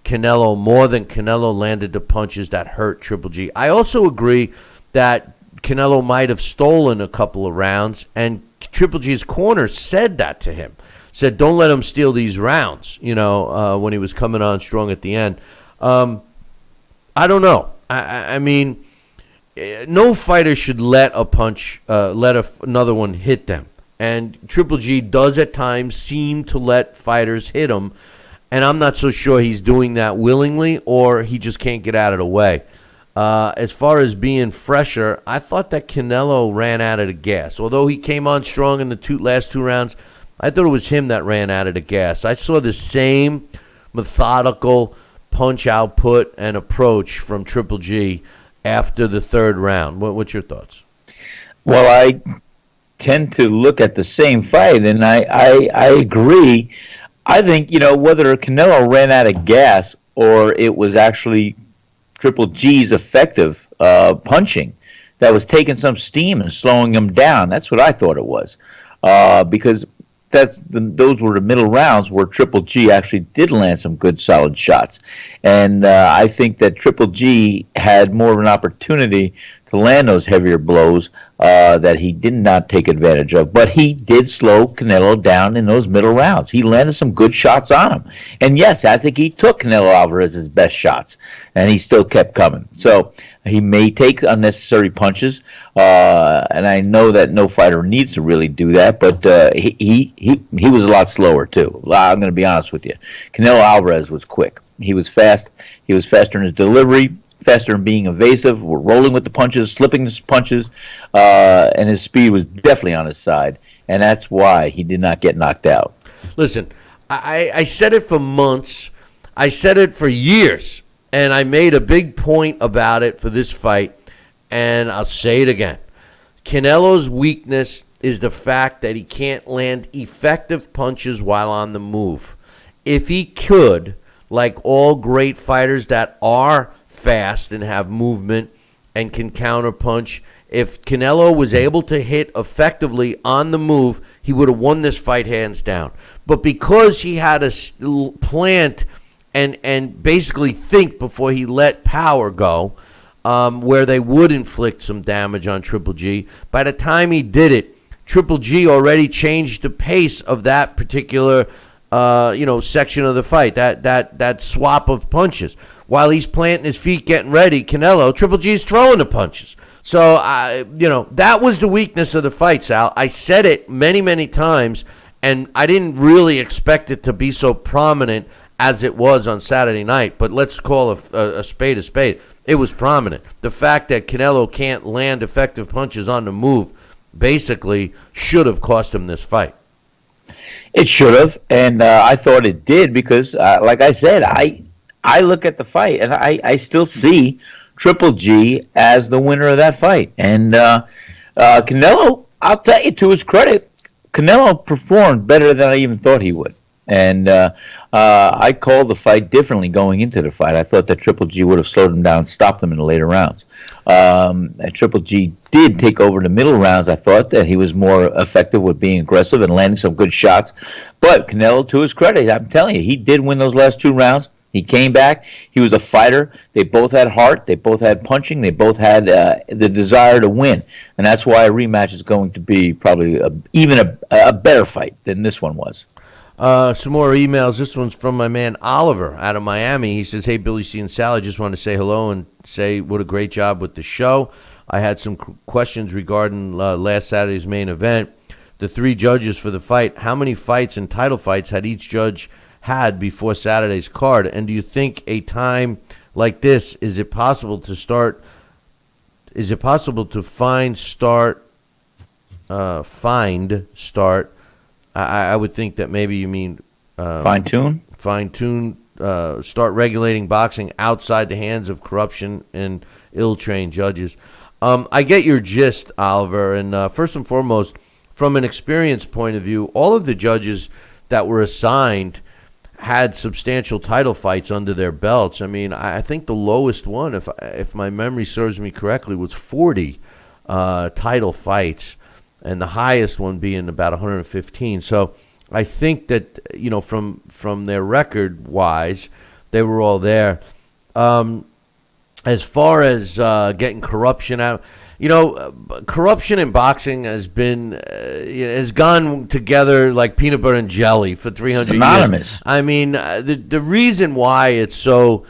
Speaker 3: Canelo more than Canelo landed the punches that hurt Triple G. I also agree that Canelo might have stolen a couple of rounds, and Triple G's corner said that to him. Said, don't let him steal these rounds, when he was coming on strong at the end. I don't know. I mean, no fighter should let a punch, another one hit them. And Triple G does at times seem to let fighters hit him, and I'm not so sure he's doing that willingly or he just can't get out of the way. As far as being fresher, I thought that Canelo ran out of the gas. Although he came on strong in the last two rounds, I thought it was him that ran out of the gas. I saw the same methodical punch output and approach from Triple G after the third round. What's your thoughts?
Speaker 4: Well, I tend to look at the same fight, and I agree. I think, whether Canelo ran out of gas or it was actually Triple G's effective punching that was taking some steam and slowing him down. That's what I thought it was, because those were the middle rounds where Triple G actually did land some good, solid shots. And I think that Triple G had more of an opportunity to land those heavier blows that he did not take advantage of. But he did slow Canelo down in those middle rounds. He landed some good shots on him. And yes, I think he took Canelo Alvarez's best shots, and he still kept coming. So he may take unnecessary punches, and I know that no fighter needs to really do that, but he was a lot slower too. I'm going to be honest with you. Canelo Alvarez was quick. He was fast. He was faster in his delivery, faster in being evasive. We're rolling with the punches, slipping the punches, and his speed was definitely on his side, and that's why he did not get knocked out.
Speaker 3: Listen, I said it for months. I said it for years, and I made a big point about it for this fight, and I'll say it again. Canelo's weakness is the fact that he can't land effective punches while on the move. If he could, like all great fighters that are fast and have movement and can counterpunch, if Canelo was able to hit effectively on the move, he would have won this fight hands down. But because he had to plant and basically think before he let power go, where they would inflict some damage on Triple G. By the time he did it, Triple G already changed the pace of that particular section of the fight, that swap of punches. While he's planting his feet, getting ready, Canelo, Triple G's throwing the punches. So, that was the weakness of the fight, Sal. I said it many, many times, and I didn't really expect it to be so prominent as it was on Saturday night. But let's call a spade a spade. It was prominent. The fact that Canelo can't land effective punches on the move basically should have cost him this fight.
Speaker 4: It should have, and I thought it did because, like I said, I look at the fight, and I still see Triple G as the winner of that fight. And Canelo, I'll tell you, to his credit, Canelo performed better than I even thought he would. And I called the fight differently going into the fight. I thought that Triple G would have slowed him down, stopped him in the later rounds. And Triple G did take over the middle rounds. I thought that he was more effective with being aggressive and landing some good shots. But Canelo, to his credit, I'm telling you, he did win those last 2 rounds. He came back. He was a fighter. They both had heart. They both had punching. They both had the desire to win. And that's why a rematch is going to be probably even a better fight than this one was.
Speaker 3: Some more emails. This one's from my man Oliver out of Miami. He says, "Hey, Billy C and Sal, I just want to say hello and say what a great job with the show. I had some questions regarding last Saturday's main event. The 3 judges for the fight, how many fights and title fights had each judge had before Saturday's card? And do you think a time like this, is it possible to find start? I would think that maybe you mean
Speaker 4: fine-tune,
Speaker 3: start regulating boxing outside the hands of corruption and ill-trained judges." I get your gist, Oliver, and first and foremost, from an experience point of view, all of the judges that were assigned had substantial title fights under their belts. I mean, I think the lowest one, if my memory serves me correctly, was 40 title fights, and the highest one being about 115. So I think that, from their record-wise, they were all there. As far as getting corruption out, corruption in boxing has gone together like peanut butter and jelly for 300
Speaker 4: synonymous
Speaker 3: years. I mean, the reason why it's so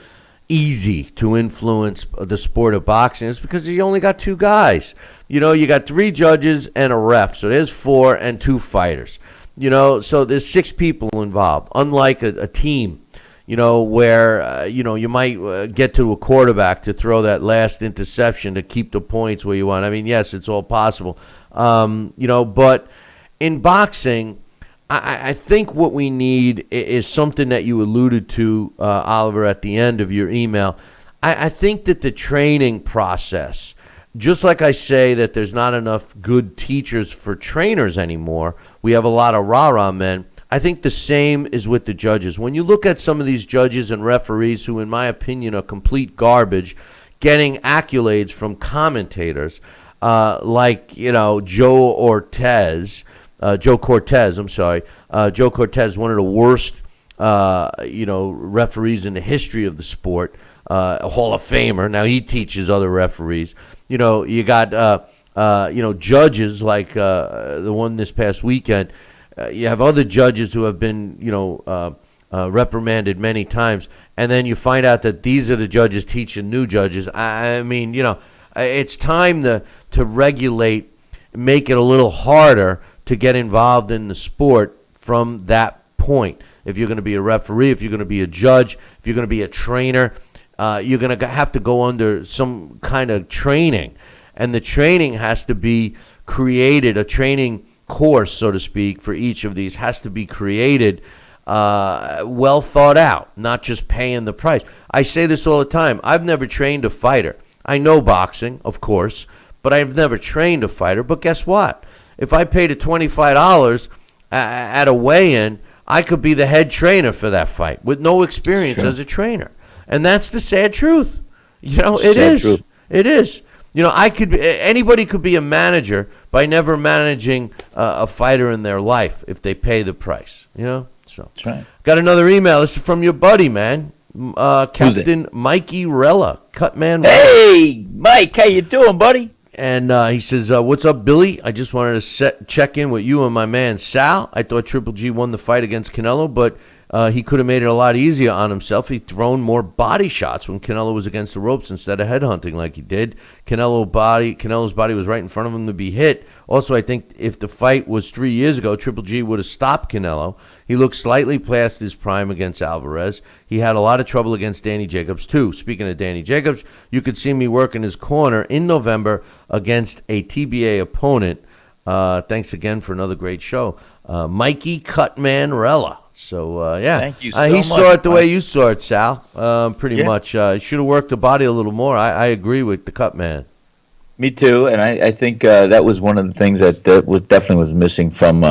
Speaker 3: easy to influence the sport of boxing is because you only got 2 guys. You got 3 judges and a ref, so there's 4 and 2 fighters. So there's 6 people involved, unlike a team, where, you might get to a quarterback to throw that last interception to keep the points where you want. I mean, yes, it's all possible. But in boxing, I think what we need is something that you alluded to, Oliver, at the end of your email. I think that the training process, just like I say that there's not enough good teachers for trainers anymore, we have a lot of rah-rah men. I think the same is with the judges. When you look at some of these judges and referees who, in my opinion, are complete garbage, getting accolades from commentators like, Joe Cortez, Joe Cortez, one of the worst, referees in the history of the sport, a Hall of Famer. Now he teaches other referees. You got, judges like the one this past weekend. You have other judges who have been, reprimanded many times, and then you find out that these are the judges teaching new judges. I mean, it's time to regulate, make it a little harder to get involved in the sport from that point. If you're going to be a referee, if you're going to be a judge, if you're going to be a trainer, you're going to have to go under some kind of training, and the training has to be created, a training course, so to speak, for each of these has to be created, well thought out, not just paying the price. I say this all the time. I've never trained a fighter. I know boxing, of course, but I've never trained a fighter. But guess what? If I paid a $25 at a weigh-in, I could be the head trainer for that fight with no experience as a trainer. And that's the sad truth. It is. It is. Anybody could be a manager by never managing a fighter in their life if they pay the price. So
Speaker 4: that's right.
Speaker 3: Got another email. This is from your buddy, man. Captain Mikey Rella, Cutman Rella.
Speaker 4: Hey, Mike, how you doing, buddy?
Speaker 3: And he says, what's up, Billy? I just wanted to check in with you and my man Sal. I thought Triple G won the fight against Canelo, but he could have made it a lot easier on himself. He'd thrown more body shots when Canelo was against the ropes instead of headhunting like he did. Canelo's body was right in front of him to be hit. Also, I think if the fight was 3 years ago, Triple G would have stopped Canelo. He looked slightly past his prime against Alvarez. He had a lot of trouble against Danny Jacobs, too. Speaking of Danny Jacobs, you could see me work in his corner in November against a TBA opponent. Thanks again for another great show. Mikey Cutman Rella. So, yeah.
Speaker 4: Thank you so
Speaker 3: he
Speaker 4: much,
Speaker 3: saw it the way
Speaker 4: Mike.
Speaker 3: you saw it, Sal, pretty much. Should have worked the body a little more. I agree with the Cutman.
Speaker 4: Me too, and I think that was one of the things that was definitely missing from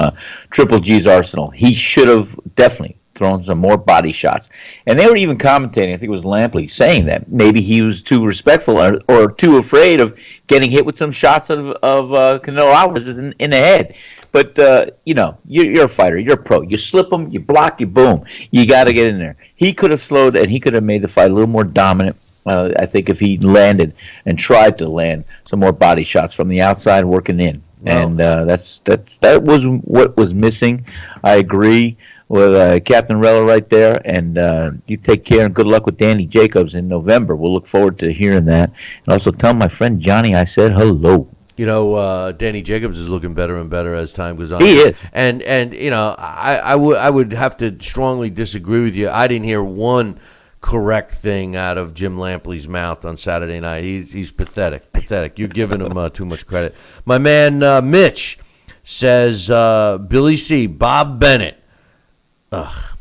Speaker 4: Triple G's arsenal. He should have definitely thrown some more body shots. And they were even commentating, I think it was Lampley, saying that maybe he was too respectful or too afraid of getting hit with some shots of Canelo Alvarez in the head. But, you're a fighter. You're a pro. You slip them, you block, you boom. You got to get in there. He could have slowed, and he could have made the fight a little more dominant. I think if he landed and tried to land some more body shots from the outside working in. Well, and that was what was missing. I agree with Captain Rella right there. And you take care and good luck with Danny Jacobs in November. We'll look forward to hearing that. And also tell my friend Johnny I said hello.
Speaker 3: Danny Jacobs is looking better and better as time goes on.
Speaker 4: He is.
Speaker 3: And I would have to strongly disagree with you. I didn't hear one correct thing out of Jim Lampley's mouth on Saturday night. He's pathetic. You're giving him too much credit. My man Mitch says, Billy C., Bob Bennett.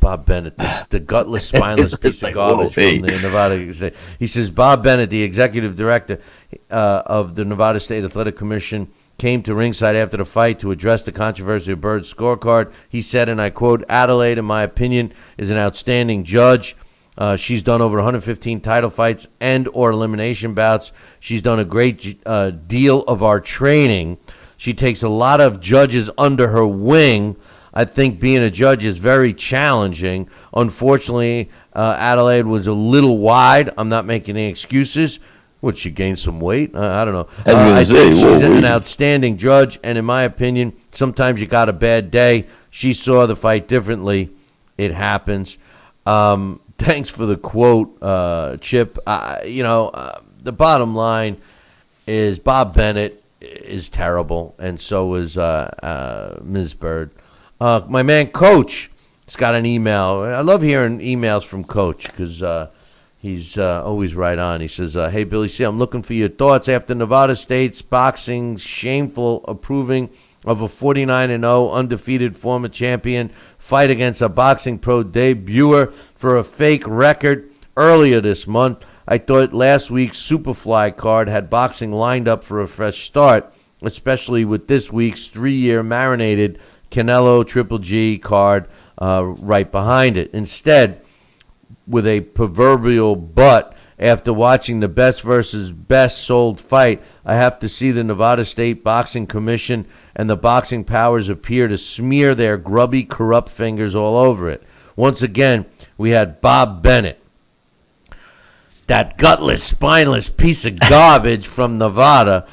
Speaker 3: Bob Bennett, the gutless, spineless piece of garbage from the Nevada State. He says, Bob Bennett, the executive director of the Nevada State Athletic Commission, came to ringside after the fight to address the controversy of Bird's scorecard. He said, and I quote, Adelaide, in my opinion, is an outstanding judge. She's done over 115 title fights and or elimination bouts. She's done a great deal of our training. She takes a lot of judges under her wing. I think being a judge is very challenging. Unfortunately, Adelaide was a little wide. I'm not making any excuses. Would she gain some weight? I don't know. I think she's an outstanding judge, and in my opinion, sometimes you got a bad day. She saw the fight differently. It happens. Thanks for the quote, Chip. The bottom line is Bob Bennett is terrible, and so is Ms. Bird. My man Coach has got an email. I love hearing emails from Coach because he's always right on. He says, hey, Billy C., I'm looking for your thoughts after Nevada State's boxing's shameful approving of a 49-0 undefeated former champion fight against a boxing pro debuter for a fake record earlier this month. I thought last week's Superfly card had boxing lined up for a fresh start, especially with this week's 3-year marinated Canelo Triple G card right behind it. Instead, with a proverbial butt, after watching the best versus best sold fight, I have to see the Nevada State Boxing Commission and the boxing powers appear to smear their grubby, corrupt fingers all over it. Once again, we had Bob Bennett, that gutless, spineless piece of garbage from Nevada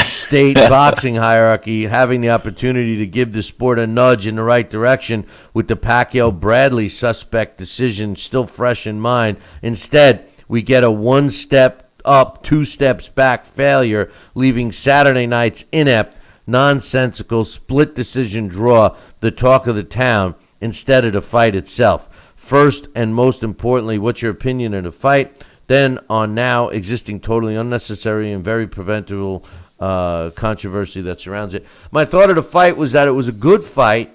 Speaker 3: state boxing hierarchy, having the opportunity to give the sport a nudge in the right direction with the Pacquiao-Bradley suspect decision still fresh in mind. Instead, we get a one-step up, 2 steps back failure, leaving Saturday night's inept, nonsensical split decision draw the talk of the town instead of the fight itself. First and most importantly, what's your opinion of the fight? Then on now existing totally unnecessary and very preventable controversy that surrounds it. My thought of the fight was that it was a good fight.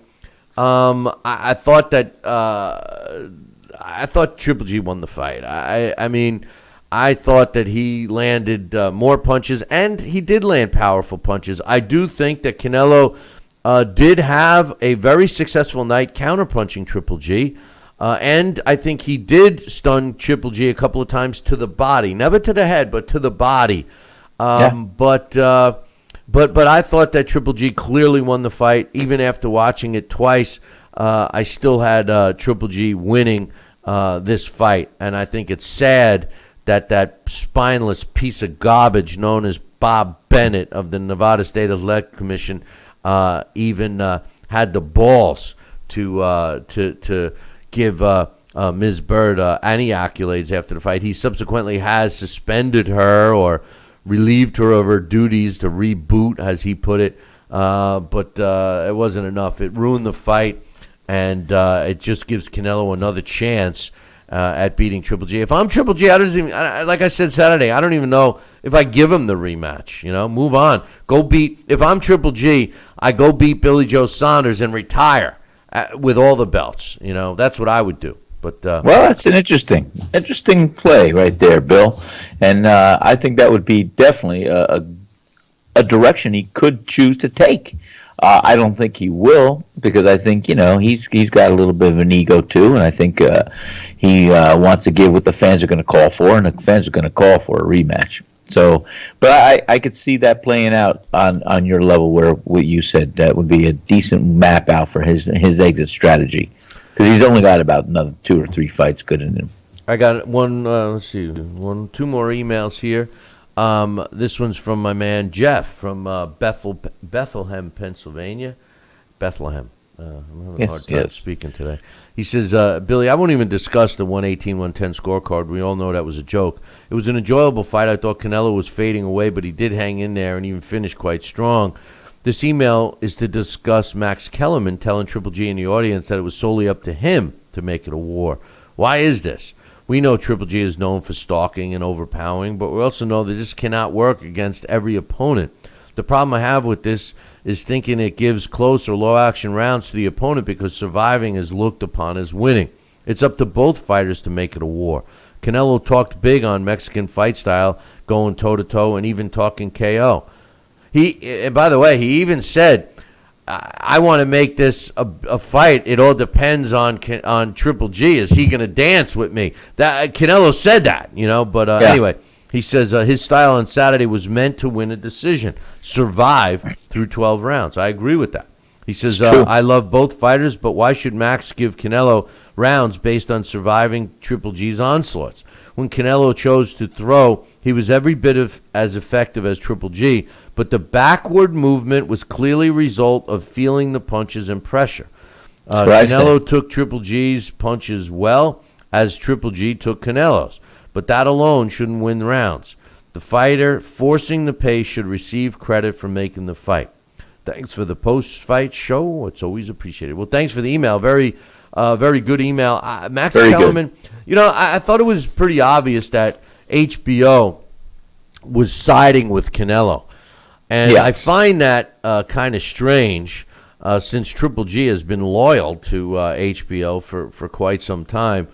Speaker 3: I thought Triple G won the fight. I mean, I thought that he landed more punches, and he did land powerful punches. I do think that Canelo did have a very successful night counterpunching Triple G. And I think he did stun Triple G a couple of times to the body. Never to the head, but to the body. But I thought that Triple G clearly won the fight. Even after watching it twice, I still had Triple G winning this fight, and I think it's sad that spineless piece of garbage known as Bob Bennett of the Nevada State Athletic Commission even had the balls to give Ms. Bird any accolades after the fight. He subsequently has suspended her or relieved her of her duties to reboot, as he put it, but it wasn't enough. It ruined the fight, and it just gives Canelo another chance at beating Triple G. If I'm Triple G, like I said Saturday, I don't even know if I give him the rematch. Move on. If I'm Triple G, I go beat Billy Joe Saunders and retire with all the belts. That's what I would do. But
Speaker 4: well, that's an interesting play right there, Bill. And I think that would be definitely a direction he could choose to take. I don't think he will, because I think he's got a little bit of an ego too, and I think he wants to give what the fans are going to call for, and the fans are going to call for a rematch. So, but I could see that playing out on your level, where what you said, that would be a decent map out for his exit strategy, because he's only got about another 2 or 3 fights good in him.
Speaker 3: I got one. Let's see, 2 more emails here. This one's from my man Jeff from Bethlehem, Pennsylvania. Bethlehem. I'm having a hard time speaking today. He says, Billy, I won't even discuss the 118-110 scorecard. We all know that was a joke. It was an enjoyable fight. I thought Canelo was fading away, but he did hang in there and even finished quite strong. This email is to discuss Max Kellerman telling Triple G in the audience that it was solely up to him to make it a war. Why is this? We know Triple G is known for stalking and overpowering, but we also know that this cannot work against every opponent. The problem I have with this is thinking it gives close or low-action rounds to the opponent because surviving is looked upon as winning. It's up to both fighters to make it a war. Canelo talked big on Mexican fight style, going toe-to-toe and even talking KO. And by the way, he even said, I want to make this a fight. It all depends on Triple G. Is he going to dance with me? That Canelo said that, But anyway, he says his style on Saturday was meant to win a decision, survive through 12 rounds. I agree with that. He says, I love both fighters, but why should Max give Canelo rounds based on surviving Triple G's onslaughts? When Canelo chose to throw, he was every bit as effective as Triple G, but the backward movement was clearly a result of feeling the punches and pressure. Canelo took Triple G's punches well, as Triple G took Canelo's, but that alone shouldn't win rounds. The fighter forcing the pace should receive credit for making the fight. Thanks for the post-fight show. It's always appreciated. Well, thanks for the email. Very good email. Max Kellerman, I thought it was pretty obvious that HBO was siding with Canelo. And I find that kind of strange since Triple G has been loyal to HBO for quite some time.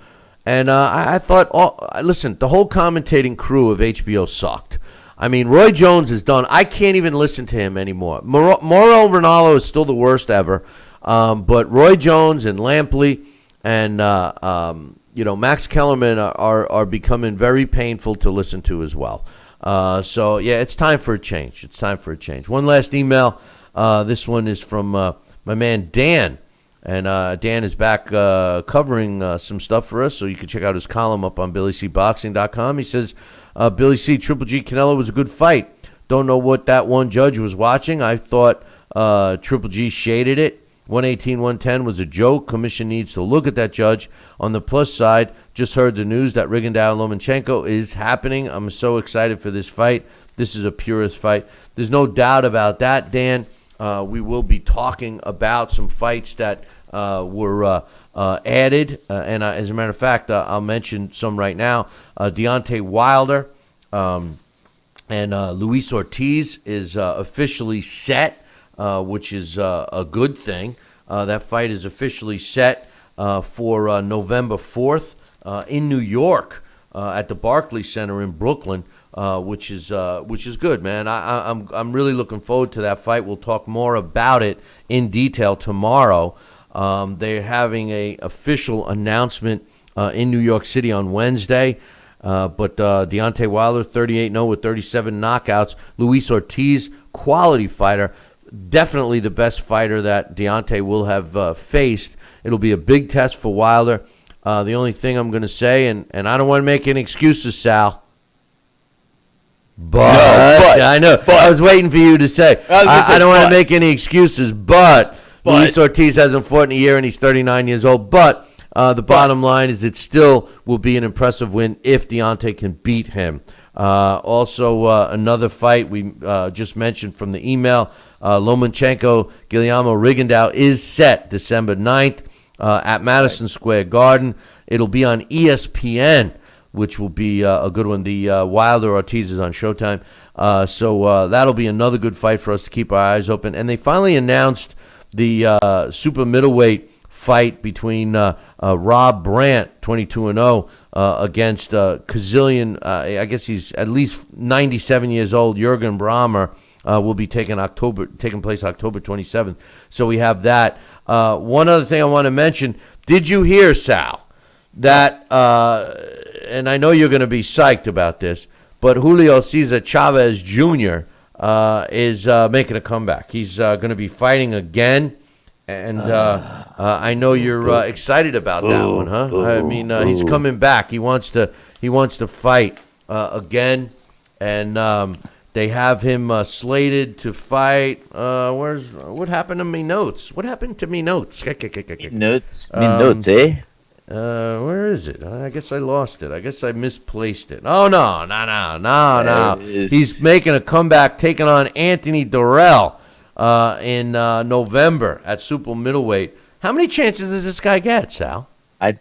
Speaker 3: And I thought, listen, the whole commentating crew of HBO sucked. I mean, Roy Jones is done. I can't even listen to him anymore. Mauro Ranallo is still the worst ever. But Roy Jones and Lampley and Max Kellerman are becoming very painful to listen to as well. So it's time for a change. One last email. This one is from my man Dan, and Dan is back covering some stuff for us. So you can check out his column up on BillyCBoxing.com. He says, Billy C, Triple G Canelo was a good fight. Don't know what that one judge was watching. I thought Triple G shaded it. 118-110 was a joke. Commission needs to look at that judge. On the plus side, just heard the news that Rigondeaux-Lomachenko is happening. I'm so excited for this fight. This is a purist fight. There's no doubt about that, Dan. We will be talking about some fights that were added. And as a matter of fact, I'll mention some right now. Deontay Wilder and Luis Ortiz is officially set, which is a good thing. That fight is officially set for November 4th in New York at the Barclays Center in Brooklyn, which is good, man. I'm really looking forward to that fight. We'll talk more about it in detail tomorrow. They're having a official announcement in New York City on Wednesday. But Deontay Wilder, 38-0 with 37 knockouts. Luis Ortiz, quality fighter. Definitely the best fighter that Deontay will have faced. It'll be a big test for Wilder. The only thing I'm going to say, and I don't want to make any excuses, Sal. But I know. I was waiting for you to say. I don't want to make any excuses, but Luis Ortiz hasn't fought in a year, and he's 39 years old. But the bottom line is it still will be an impressive win if Deontay can beat him. Also, another fight we just mentioned from the email, Lomachenko, Guillermo Rigondeaux is set December 9th at Madison Square Garden. It'll be on ESPN, which will be a good one. The Wilder Ortiz is on Showtime. So that'll be another good fight for us to keep our eyes open. And they finally announced the super middleweight fight between Rob Brandt, 22-0, against Kazilian, I guess he's at least 97 years old, Jürgen Brammer, will be taking place October 27th. So we have that. One other thing I want to mention, did you hear, Sal, that, and I know you're going to be psyched about this, but Julio Cesar Chavez Jr. Is making a comeback. He's going to be fighting again. And I know you're excited about that one, huh? I mean, he's coming back. He wants to fight again, and they have him slated to fight. What happened to me notes? What happened to me notes?
Speaker 4: Notes, eh?
Speaker 3: Where is it? I guess I lost it. I guess I misplaced it. Oh no! He's making a comeback, taking on Anthony Durrell. In November at super middleweight. How many chances does this guy get, Sal?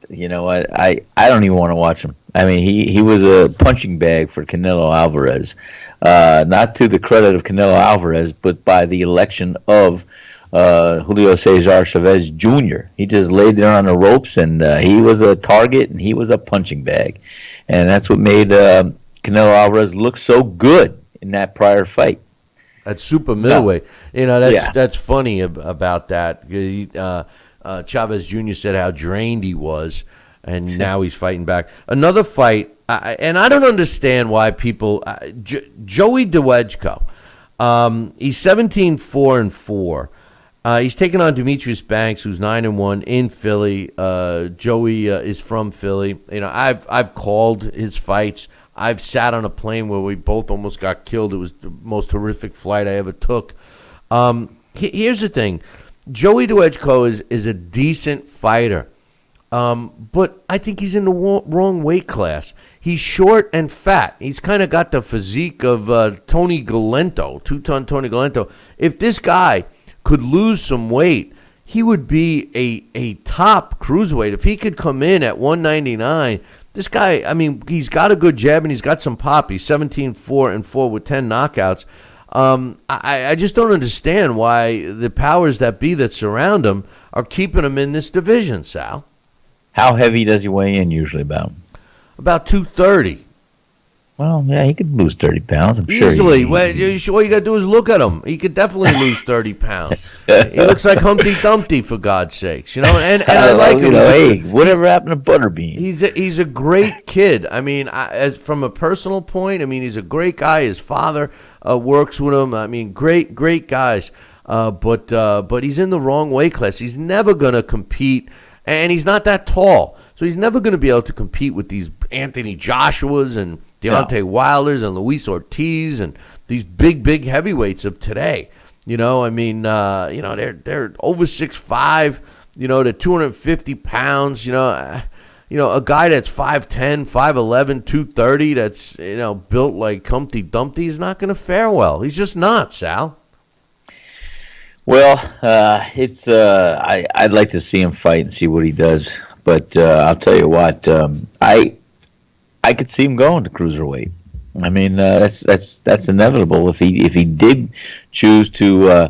Speaker 4: You know what? I don't even want to watch him. I mean, he was a punching bag for Canelo Alvarez. Not to the credit of Canelo Alvarez, but by the election of Julio Cesar Chavez Jr. He just laid there on the ropes, and he was a target, and he was a punching bag. And that's what made Canelo Alvarez look so good in that prior fight.
Speaker 3: At super middleweight, that's funny about that. Chavez Jr. said how drained he was, and now he's fighting back. Another fight, and I don't understand why people. Joey Dwejko, he's 17-4-4. He's taking on Demetrius Banks, who's 9-1 in Philly. Joey is from Philly. I've called his fights. I've sat on a plane where we both almost got killed. It was the most horrific flight I ever took. Here's the thing. Joey Dwejko is a decent fighter, but I think he's in the wrong weight class. He's short and fat. He's kind of got the physique of Tony Galento, two-ton Tony Galento. If this guy could lose some weight, he would be a top cruiserweight. If he could come in at 199, this guy, I mean, he's got a good jab and he's got some pop. He's 17-4-4 with 10 knockouts. I just don't understand why the powers that be that surround him are keeping him in this division, Sal.
Speaker 4: How heavy does he weigh in usually about?
Speaker 3: About 230.
Speaker 4: Well, yeah, he could lose 30 pounds, I'm sure.
Speaker 3: Easily. All you got to do is look at him. He could definitely lose 30 pounds. He looks like Humpty Dumpty, for God's sakes. And I like him.
Speaker 4: Hey, whatever happened to Butterbean?
Speaker 3: He's a great kid. I mean, from a personal point, I mean, he's a great guy. His father works with him. I mean, great guys. But he's in the wrong weight class. He's never going to compete, and he's not that tall. So he's never going to be able to compete with these Anthony Joshuas and Deontay Wilders and Luis Ortiz and these big heavyweights of today. They're over 6'5", they're 250 pounds, a guy that's 5'10", 5'11", 230 that's, built like Humpty Dumpty is not going to fare well. He's just not, Sal.
Speaker 4: Well, I'd like to see him fight and see what he does. But I'll tell you what, I could see him going to cruiserweight. I mean, that's inevitable if he did choose to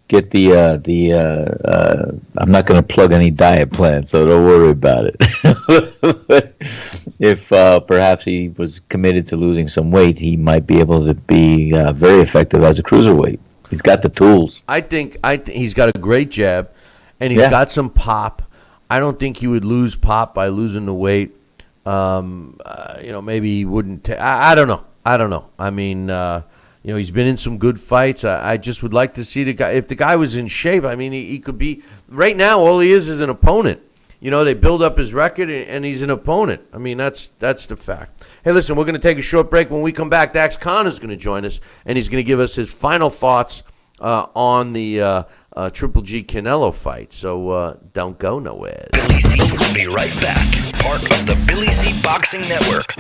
Speaker 4: get the. I'm not going to plug any diet plan, so don't worry about it. But if perhaps he was committed to losing some weight, he might be able to be very effective as a cruiserweight. He's got the tools.
Speaker 3: I think he's got a great jab, and he's got some pop. I don't think he would lose pop by losing the weight. Maybe he wouldn't. I don't know. I mean, he's been in some good fights. I just would like to see the guy. If the guy was in shape, I mean, he could be. Right now, all he is an opponent. they build up his record, and he's an opponent. I mean, that's the fact. Hey, listen, we're going to take a short break. When we come back, Dax Khan is going to join us, and he's going to give us his final thoughts on the Triple G-Canelo fight. So don't go nowhere.
Speaker 1: Billy C will be right back. Part of the Billy C Boxing Network.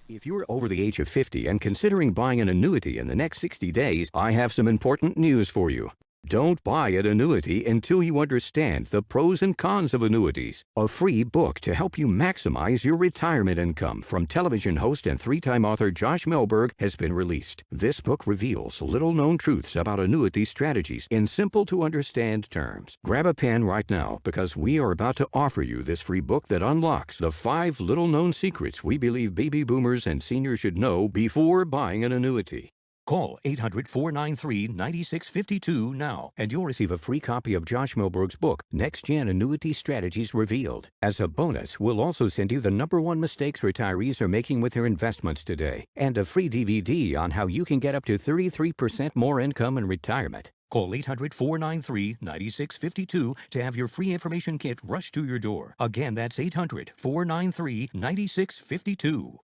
Speaker 7: If you're over the age of 50 and considering buying an annuity in the next 60 days, I have some important news for you. Don't buy an annuity until you understand the pros and cons of annuities. A free book to help you maximize your retirement income from television host and three-time author Josh Melberg has been released. This book reveals little-known truths about annuity strategies in simple-to-understand terms. Grab a pen right now because we are about to offer you this free book that unlocks the 5 little-known secrets we believe baby boomers and seniors should know before buying an annuity. Call 800-493-9652 now, and you'll receive a free copy of Josh Melberg's book, Next Gen Annuity Strategies Revealed. As a bonus, we'll also send you the #1 mistakes retirees are making with their investments today, and a free DVD on how you can get up to 33% more income in retirement. Call 800-493-9652 to have your free information kit rushed to your door. Again, that's 800-493-9652.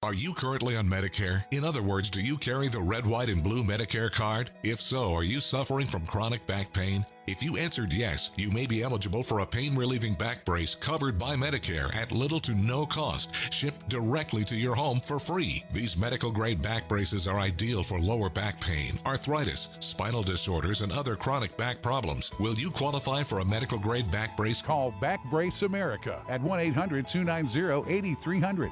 Speaker 8: Are you currently on Medicare? In other words, do you carry the red, white, and blue Medicare card? If so, are you suffering from chronic back pain? If you answered yes, you may be eligible for a pain-relieving back brace covered by Medicare at little to no cost, shipped directly to your home for free. These medical-grade back braces are ideal for lower back pain, arthritis, spinal disorders, and other chronic back problems. Will you qualify for a medical-grade back brace?
Speaker 11: Call Back Brace America at 1-800-290-8300.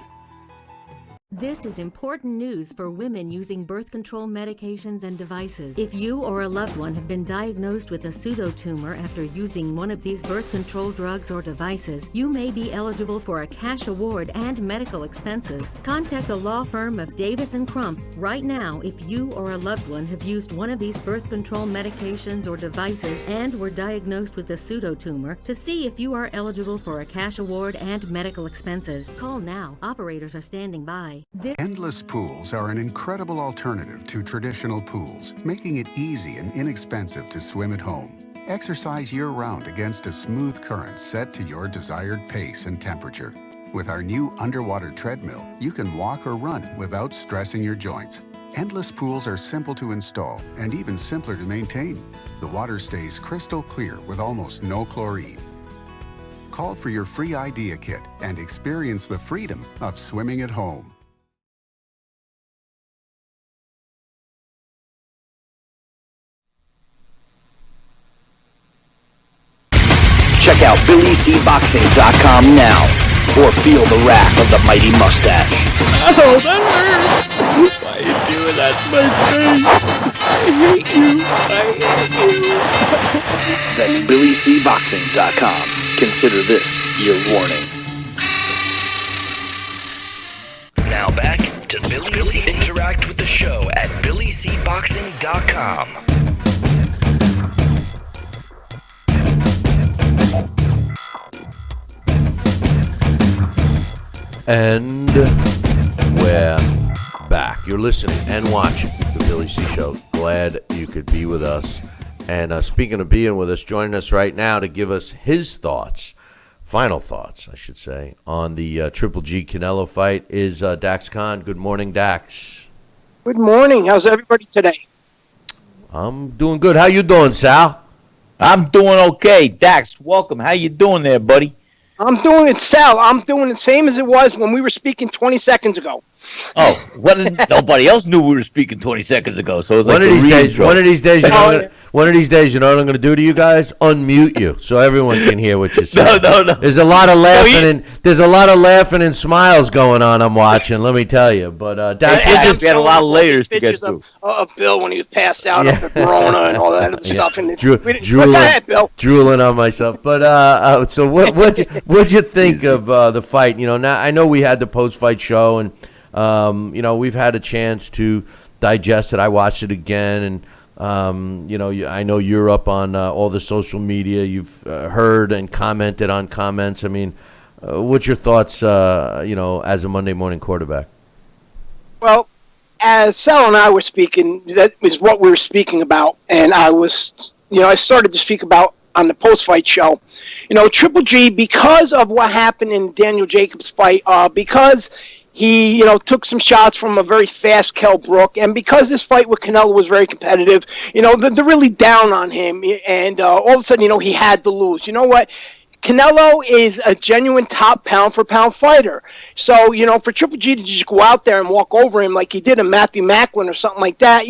Speaker 6: This is important news for women using birth control medications and devices. If you or a loved one have been diagnosed with a pseudotumor after using one of these birth control drugs or devices, you may be eligible for a cash award and medical expenses. Contact the law firm of Davis & Crump right now if you or a loved one have used one of these birth control medications or devices and were diagnosed with a pseudotumor to see if you are eligible for a cash award and medical expenses. Call now. Operators are standing by.
Speaker 12: Endless pools are an incredible alternative to traditional pools, making it easy and inexpensive to swim at home. Exercise year-round against a smooth current set to your desired pace and temperature. With our new underwater treadmill, you can walk or run without stressing your joints. Endless pools are simple to install and even simpler to maintain. The water stays crystal clear with almost no chlorine. Call for your free idea kit and experience the freedom of swimming at home.
Speaker 1: Check out BillyCBoxing.com now, or feel the wrath of the mighty mustache.
Speaker 10: Oh, that hurts! Why are you doing that to my face? I hate you.
Speaker 1: That's BillyCBoxing.com. Consider this your warning. Now back to Billy C. Interact with the show at BillyCBoxing.com.
Speaker 3: And we're back. You're listening and watching the Billy C. Show. Glad you could be with us. And speaking of being with us, joining us right now to give us his thoughts, final thoughts, I should say, on the Triple G-Canelo fight is Dax Khan. Good morning, Dax.
Speaker 13: Good morning. How's everybody today?
Speaker 3: I'm doing good. How you doing, Sal?
Speaker 4: I'm doing okay. Dax, welcome. How you doing there, buddy?
Speaker 13: I'm doing it, Sal. I'm doing the same as it was when we were speaking 20 seconds ago.
Speaker 4: Oh, nobody else knew we were speaking 20 seconds ago. So it's like
Speaker 3: one of these days, you know what I'm going to do to you guys? Unmute you so everyone can hear what you say.
Speaker 4: No.
Speaker 3: There's a lot of laughing and smiles going on. I'm watching. Let me tell you. But Dax,
Speaker 4: we had a lot of layers to get through.
Speaker 13: Of Bill when he was passed out of the corona and all that other stuff. And
Speaker 3: go ahead, Bill. Drooling on myself. But so what'd you think of the fight? You know, now I know we had the post-fight show and. We've had a chance to digest it. I watched it again, and I know you're up on all the social media. You've heard and commented on comments. I mean, what's your thoughts? As a Monday morning quarterback.
Speaker 13: Well, as Sal and I were speaking, that was what we were speaking about, and I was, I started to speak about on the post-fight show. Triple G, because of what happened in Daniel Jacobs' fight, because he, took some shots from a very fast Kell Brook, and because this fight with Canelo was very competitive, they're really down on him, and all of a sudden, he had to lose. You know what? Canelo is a genuine top pound-for-pound fighter. So, for Triple G to just go out there and walk over him like he did in Matthew Macklin or something like that,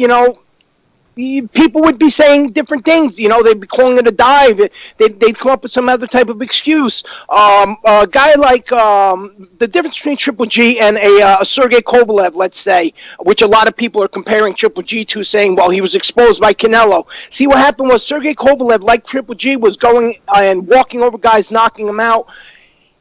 Speaker 13: people would be saying different things. They'd be calling it a dive. They'd come up with some other type of excuse. A guy like the difference between Triple G and a Sergey Kovalev, let's say, which a lot of people are comparing Triple G to, saying, well, he was exposed by Canelo. See, what happened was Sergey Kovalev, like Triple G, was going and walking over guys, knocking them out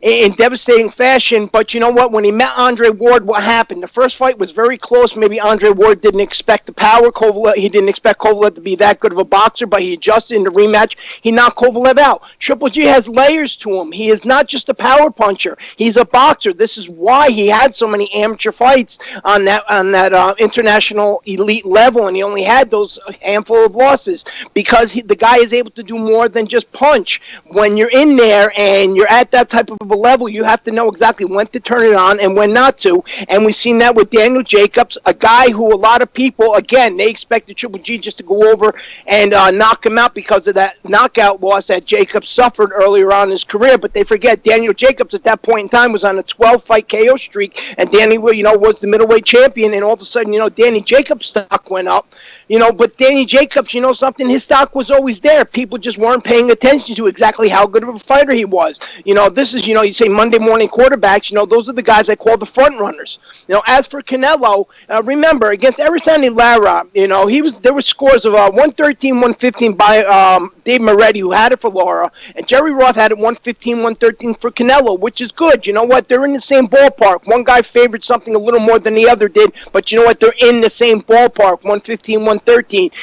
Speaker 13: in devastating fashion. But you know what? When he met Andre Ward, what happened? The first fight was very close. Maybe Andre Ward didn't expect the power. He didn't expect Kovalev to be that good of a boxer, but he adjusted in the rematch. He knocked Kovalev out. Triple G has layers to him. He is not just a power puncher. He's a boxer. This is why he had so many amateur fights on that international elite level, and he only had those handful of losses because the guy is able to do more than just punch. When you're in there and you're at that type of a level, you have to know exactly when to turn it on and when not to. And we've seen that with Daniel Jacobs, a guy who a lot of people, again, they expected Triple G just to go over and knock him out because of that knockout loss that Jacobs suffered earlier on in his career. But they forget Daniel Jacobs at that point in time was on a 12-fight KO streak, and Danny, was the middleweight champion. And all of a sudden, Danny Jacobs' stock went up. But Danny Jacobs, something, his stock was always there. People just weren't paying attention to exactly how good of a fighter he was. This is, you say Monday morning quarterbacks, those are the guys I call the front runners. As for Canelo, remember, against Erisani Lara, there were scores of 113, 115 by Dave Moretti, who had it for Lara, and Jerry Roth had it 115, 113 for Canelo, which is good. You know what? They're in the same ballpark. One guy favored something a little more than the other did, but you know what? They're in the same ballpark, 115, 113.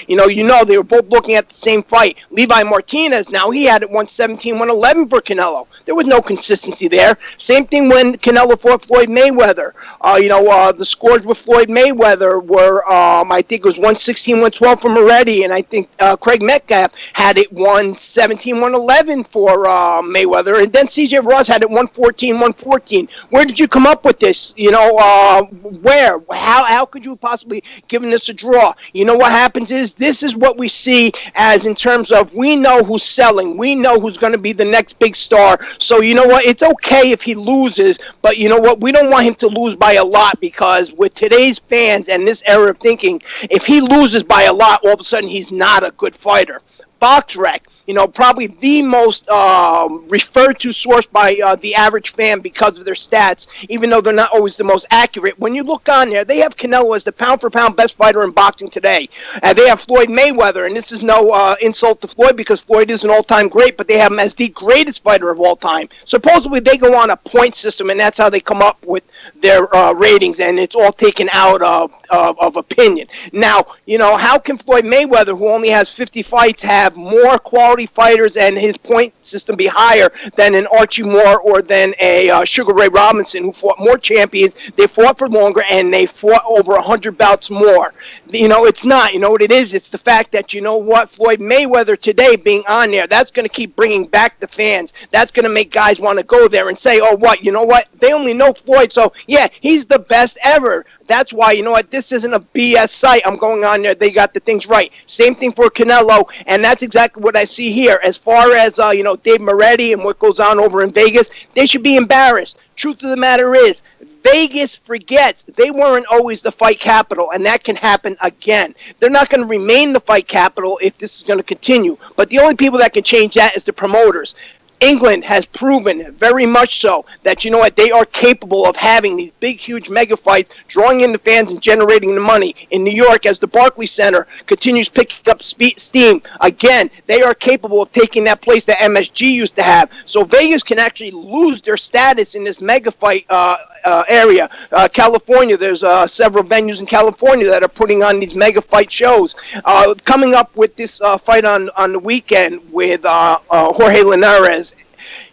Speaker 13: They were both looking at the same fight. Levi Martinez, now he had it 117, 111 for Canelo. There was no consistency there. Same thing when Canelo fought Floyd Mayweather. The scores with Floyd Mayweather were, I think it was 116, 112 for Moretti, and I think Craig Metcalf had it 117, 111 for Mayweather, and then CJ Ross had it 114, 114. Where did you come up with this? Where? How could you possibly given this a draw? What happens is this is what we see as in terms of we know who's selling. We know who's going to be the next big star. So you know what? It's okay if he loses, but you know what? We don't want him to lose by a lot because with today's fans and this era of thinking, if he loses by a lot, all of a sudden he's not a good fighter. BoxRec, probably the most referred to source by the average fan because of their stats, even though they're not always the most accurate. When you look on there, they have Canelo as the pound-for-pound best fighter in boxing today. They have Floyd Mayweather, and this is no insult to Floyd because Floyd is an all-time great, but they have him as the greatest fighter of all time. Supposedly, they go on a point system, and that's how they come up with their ratings, and it's all taken out of opinion. Now, how can Floyd Mayweather, who only has 50 fights, have more quality fighters and his point system be higher than an Archie Moore or than a Sugar Ray Robinson, who fought more champions, they fought for longer, and they fought over 100 bouts more? It's not. You know what it is? It's the fact that, Floyd Mayweather today being on there, that's going to keep bringing back the fans. That's going to make guys want to go there and say, oh, what? You know what? They only know Floyd, so, yeah, he's the best ever. That's why, this isn't a BS site. I'm going on there. They got the things right. Same thing for Canelo, and that's exactly what I see here. As far as, Dave Moretti and what goes on over in Vegas, they should be embarrassed. Truth of the matter is, Vegas forgets they weren't always the fight capital, and that can happen again. They're not going to remain the fight capital if this is going to continue. But the only people that can change that is the promoters. England has proven very much so that, they are capable of having these big, huge mega fights, drawing in the fans and generating the money. In New York, as the Barclays Center continues picking up steam, again, they are capable of taking that place that MSG used to have. So Vegas can actually lose their status in this mega fight area. California, there's several venues in California that are putting on these mega fight shows. Coming up with this fight on the weekend with Jorge Linares,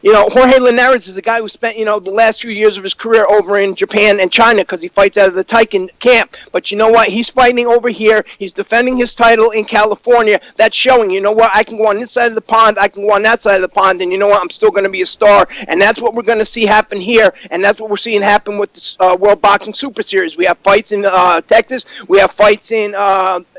Speaker 13: Jorge Linares is a guy who spent, the last few years of his career over in Japan and China because he fights out of the Taiken camp. But you know what? He's fighting over here. He's defending his title in California. That's showing, I can go on this side of the pond. I can go on that side of the pond. And you know what? I'm still going to be a star. And that's what we're going to see happen here. And that's what we're seeing happen with this World Boxing Super Series. We have fights in Texas. We have fights in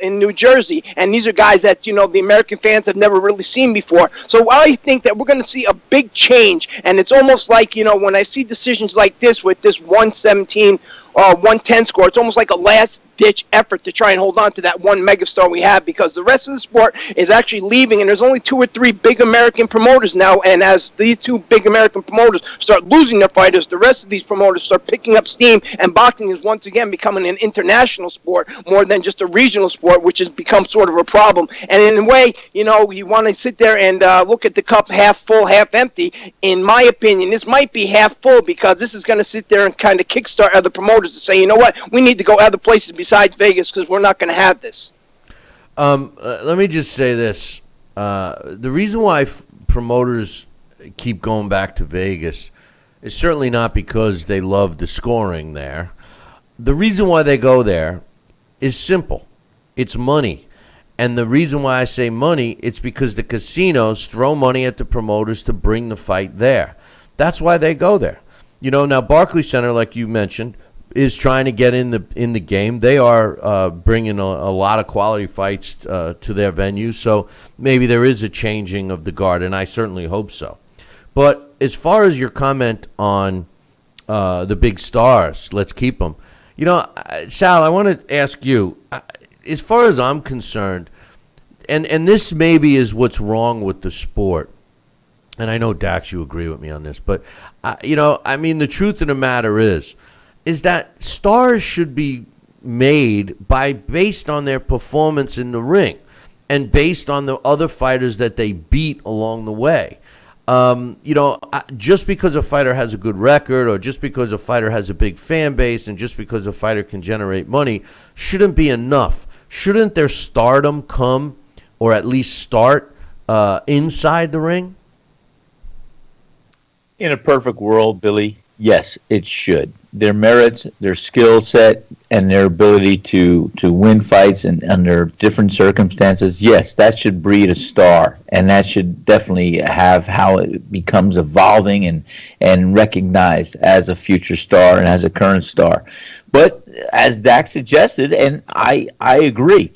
Speaker 13: New Jersey. And these are guys that, the American fans have never really seen before. So I think that we're going to see a big change, and it's almost like, when I see decisions like this with this 117 or 110 score, it's almost like a last-ditch effort to try and hold on to that one megastar we have, because the rest of the sport is actually leaving, and there's only 2 or 3 big American promoters now, and as these 2 big American promoters start losing their fighters, the rest of these promoters start picking up steam, and boxing is once again becoming an international sport more than just a regional sport, which has become sort of a problem. And in a way, you want to sit there and look at the cup half full, half empty. In my opinion, this might be half full, because this is going to sit there and kind of kickstart other promoters to say, you know what, we need to go other places besides Vegas, because we're not going to have this.
Speaker 3: Let me just say this. The reason why promoters keep going back to Vegas is certainly not because they love the scoring there. The reason why they go there is simple. It's money. And the reason why I say money, it's because the casinos throw money at the promoters to bring the fight there. That's why they go there. Now Barclays Center, like you mentioned, is trying to get in the game. They are bringing a lot of quality fights to their venue, so maybe there is a changing of the guard, and I certainly hope so. But as far as your comment on the big stars, let's keep them. Sal, I want to ask you, as far as I'm concerned, and this maybe is what's wrong with the sport, and I know, Dax, you agree with me on this, but, the truth of the matter is that stars should be made based on their performance in the ring and based on the other fighters that they beat along the way. Just because a fighter has a good record, or just because a fighter has a big fan base, and just because a fighter can generate money shouldn't be enough. Shouldn't their stardom come, or at least start, inside the ring?
Speaker 4: In a perfect world, Billy, yes, it should. Their merits, their skill set, and their ability to win fights and under different circumstances, yes, that should breed a star, and that should definitely have how it becomes evolving and recognized as a future star and as a current star. But as Dax suggested, and I agree,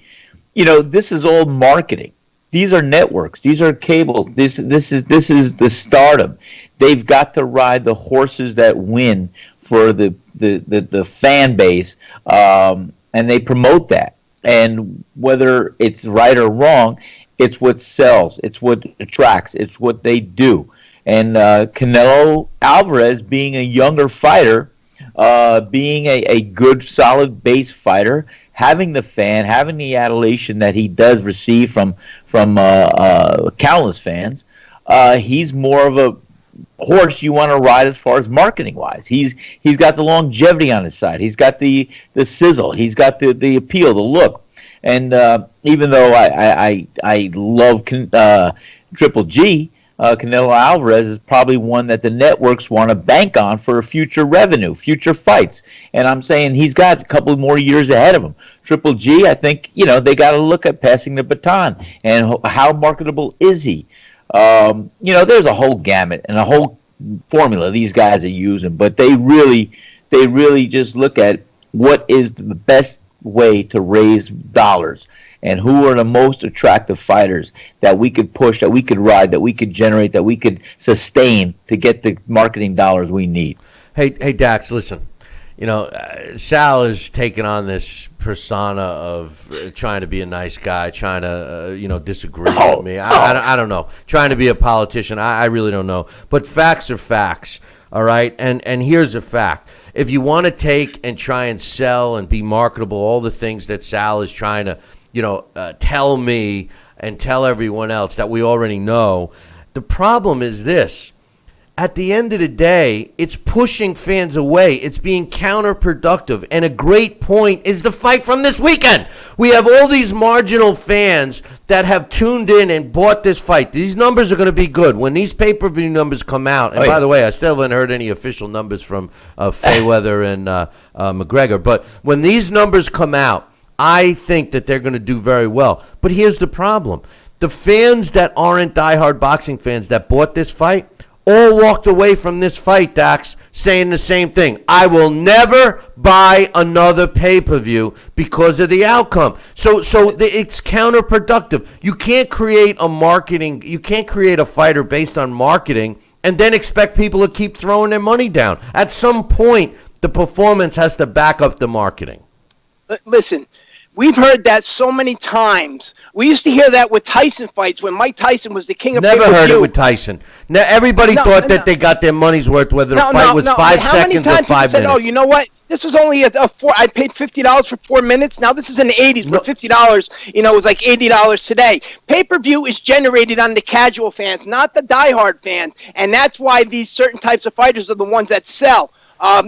Speaker 4: this is all marketing. These are networks. These are cable. This is the stardom. They've got to ride the horses that win for the fan base, and they promote that. And whether it's right or wrong, it's what sells. It's what attracts. It's what they do. And Canelo Alvarez, being a younger fighter, being a good, solid base fighter, having the fan, having the adulation that he does receive from countless fans, he's more of a horse you want to ride as far as marketing wise. He's got the longevity on his side. He's got the sizzle. He's got the appeal, the look. And even though I love Triple G, Canelo Alvarez is probably one that the networks want to bank on for future revenue, future fights. And I'm saying he's got a couple more years ahead of him. Triple G, I think, they got to look at passing the baton and how marketable is he. There's a whole gamut and a whole formula these guys are using, but they really just look at what is the best way to raise dollars and who are the most attractive fighters that we could push, that we could ride, that we could generate, that we could sustain to get the marketing dollars we need.
Speaker 3: Hey, Dax, listen. Sal is taking on this persona of trying to be a nice guy, trying to, disagree with me. I don't know. Trying to be a politician. I really don't know. But facts are facts, all right? And here's a fact. If you want to take and try and sell and be marketable, all the things that Sal is trying to, tell me and tell everyone else that we already know, the problem is this. at the end of the day, it's pushing fans away. It's being counterproductive. And a great point is the fight from this weekend. We have all these marginal fans that have tuned in and bought this fight. These numbers are going to be good. When these pay-per-view numbers come out, and by the way, I still haven't heard any official numbers from Mayweather and McGregor, but when these numbers come out, I think that they're going to do very well. But here's the problem. The fans that aren't diehard boxing fans that bought this fight all walked away from this fight, Dax, saying the same thing. I will never buy another pay-per-view because of the outcome. So it's counterproductive. You can't create a fighter based on marketing and then expect people to keep throwing their money down. At some point, the performance has to back up the marketing.
Speaker 13: Listen, we've heard that so many times. We used to hear that with Tyson fights when Mike Tyson was the king of
Speaker 3: Never heard it with Tyson. Everybody thought that they got their money's worth, whether the fight was 5 seconds or 5 minutes.
Speaker 13: Oh, you know what? This was only I paid $50 for 4 minutes. Now this is in the 80s, but $50, is like $80 today. Pay-per-view is generated on the casual fans, not the diehard fans, and that's why these certain types of fighters are the ones that sell.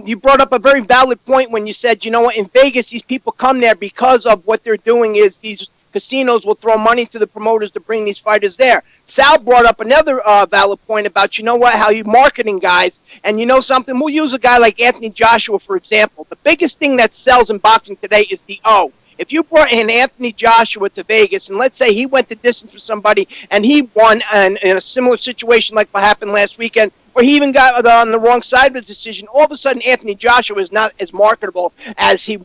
Speaker 13: You brought up a very valid point when you said, you know what, in Vegas, these people come there because of what they're doing is these casinos will throw money to the promoters to bring these fighters there. Sal brought up another valid point about, you know what, how you marketing guys. And you know something? We'll use a guy like Anthony Joshua, for example. The biggest thing that sells in boxing today is the O. If you brought in Anthony Joshua to Vegas, and let's say he went the distance with somebody and he won in a similar situation like what happened last weekend, where he even got on the wrong side of the decision, all of a sudden Anthony Joshua is not as marketable as he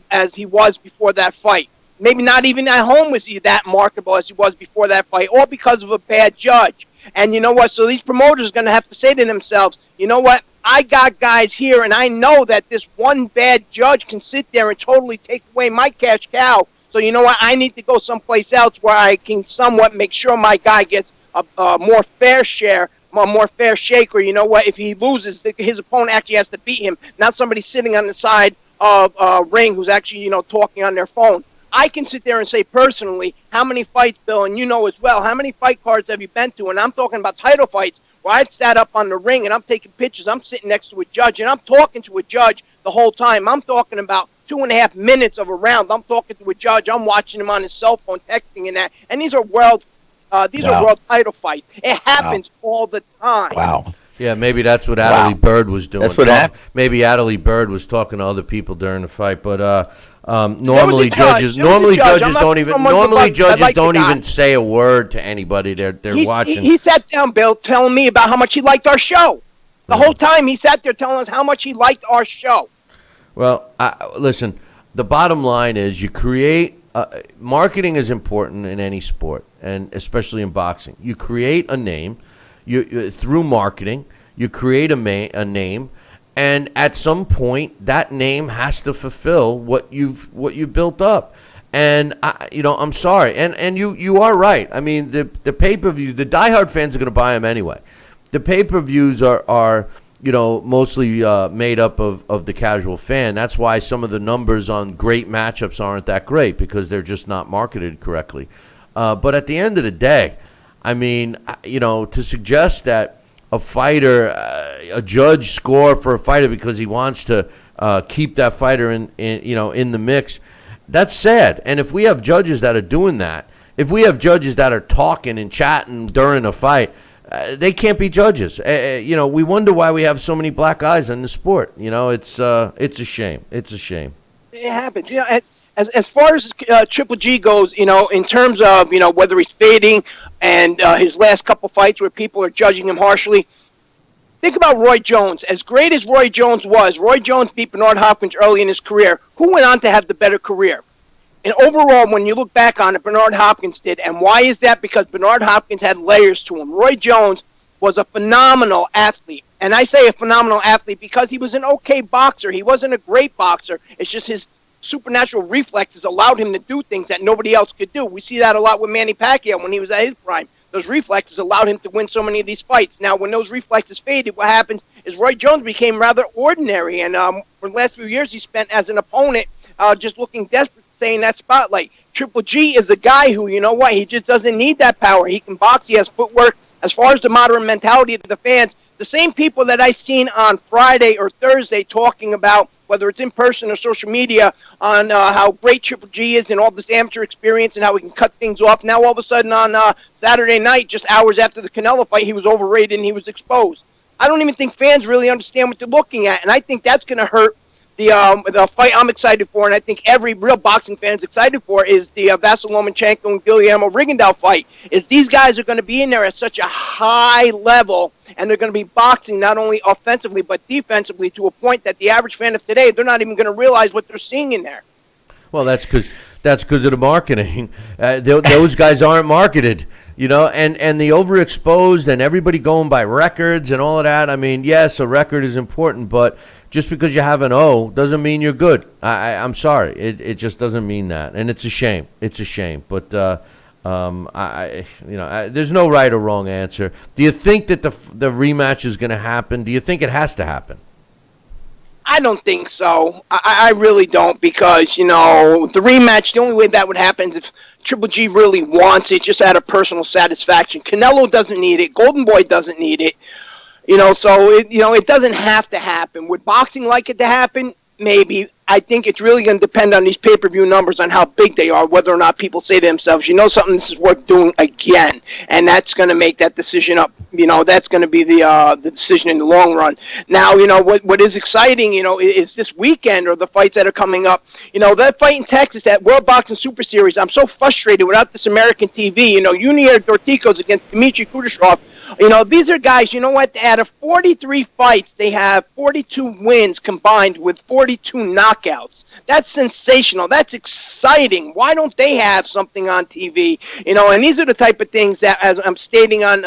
Speaker 13: was before that fight. Maybe not even at home was he that marketable as he was before that fight, all because of a bad judge. And you know what? So these promoters are going to have to say to themselves, you know what? I got guys here, and I know that this one bad judge can sit there and totally take away my cash cow. So you know what? I need to go someplace else where I can somewhat make sure my guy gets a more fair share, a more fair shake. Or you know what? If he loses, his opponent actually has to beat him, not somebody sitting on the side of a ring who's actually, talking on their phone. I can sit there and say personally, how many fights, Bill, and you know as well, how many fight cards have you been to? And I'm talking about title fights where I've sat up on the ring and I'm taking pictures. I'm sitting next to a judge and I'm talking to a judge the whole time. I'm talking about 2.5 minutes of a round. I'm talking to a judge. I'm watching him on his cell phone, texting and that. And these are world title fights. It happens all the time.
Speaker 4: Wow.
Speaker 3: Yeah, maybe that's what Adelie Bird was doing.
Speaker 4: That's what happened.
Speaker 3: Maybe Adelie Bird was talking to other people during the fight, but normally judges don't even say a word to anybody. They're watching.
Speaker 13: He sat down, Bill, telling me about how much he liked our show. The whole time he sat there telling us how much he liked our show.
Speaker 3: Well, listen, the bottom line is you create marketing is important in any sport, and especially in boxing. You create a name. You through marketing, you create a name, and at some point, that name has to fulfill what you've built up. And I'm sorry, and you are right. I mean, the pay-per-view, the diehard fans are going to buy them anyway. The pay-per-views are mostly made up of the casual fan. That's why some of the numbers on great matchups aren't that great, because they're just not marketed correctly. But at the end of the day, I mean, to suggest that a fighter, a judge score for a fighter because he wants to keep that fighter in the mix, that's sad. And if we have judges that are doing that, if we have judges that are talking and chatting during a fight, they can't be judges. We wonder why we have so many black eyes in the sport. It's a shame. It's a shame.
Speaker 13: It happens. As far as Triple G goes, in terms of whether he's fading and his last couple fights where people are judging him harshly. Think about Roy Jones. As great as Roy Jones was, Roy Jones beat Bernard Hopkins early in his career. Who went on to have the better career? And overall, when you look back on it, Bernard Hopkins did. And why is that? Because Bernard Hopkins had layers to him. Roy Jones was a phenomenal athlete. And I say a phenomenal athlete because he was an okay boxer. He wasn't a great boxer. It's just his supernatural reflexes allowed him to do things that nobody else could do. We see that a lot with Manny Pacquiao when he was at his prime. Those reflexes allowed him to win so many of these fights. Now, when those reflexes faded, what happens is Roy Jones became rather ordinary. And for the last few years, he spent as an opponent just looking desperate to stay in that spotlight. Triple G is a guy who, he just doesn't need that power. He can box. He has footwork. As far as the modern mentality of the fans, The same people that I seen on Friday or Thursday talking about, whether it's in person or social media, on how great Triple G is and all this amateur experience and how he can cut things off. Now, all of a sudden on Saturday night, just hours after the Canelo fight, he was overrated and he was exposed. I don't even think fans really understand what they're looking at, and I think that's going to hurt the fight I'm excited for, and I think every real boxing fan is excited for, is the Vasyl Lomachenko and Guillermo Rigondeaux fight. Is these guys are going to be in there at such a high level, and they're going to be boxing not only offensively but defensively to a point that the average fan of today, they're not even going to realize what they're seeing in there.
Speaker 3: Well, that's because of the marketing. Those guys aren't marketed, and the overexposed and everybody going by records and all of that. I mean, yes, a record is important, but just because you have an O doesn't mean you're good. I'm sorry. It just doesn't mean that, and it's a shame. It's a shame. But there's no right or wrong answer. Do you think that the rematch is going to happen? Do you think it has to happen?
Speaker 13: I don't think so. I really don't, because, the rematch, the only way that would happen is if Triple G really wants it, just out of personal satisfaction. Canelo doesn't need it. Golden Boy doesn't need it. So it doesn't have to happen. Would boxing like it to happen? Maybe. I think it's really going to depend on these pay-per-view numbers, on how big they are, whether or not people say to themselves, something, this is worth doing again. And that's going to make that decision up. That's going to be the decision in the long run. Now, what is exciting, is this weekend, or the fights that are coming up. That fight in Texas, that World Boxing Super Series, I'm so frustrated without this American TV. Junior Dorticos against Dmitry Kudashov. These are guys, out of 43 fights, they have 42 wins combined with 42 knockouts. That's sensational. That's exciting. Why don't they have something on TV? And these are the type of things that, as I'm stating on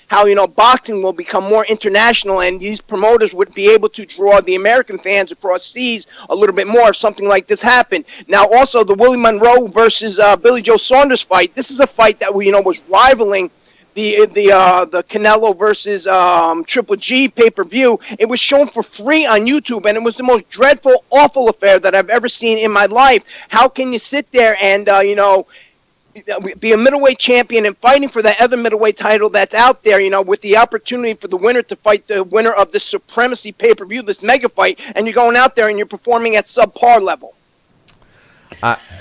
Speaker 13: how, boxing will become more international, and these promoters would be able to draw the American fans across seas a little bit more if something like this happened. Now, also, the Willie Monroe versus Billy Joe Saunders fight, this is a fight that, was rivaling the Canelo versus Triple G pay-per-view. It was shown for free on YouTube, and it was the most dreadful, awful affair that I've ever seen in my life. How can you sit there and, be a middleweight champion and fighting for that other middleweight title that's out there, with the opportunity for the winner to fight the winner of the Supremacy pay-per-view, this mega fight, and you're going out there and you're performing at subpar level?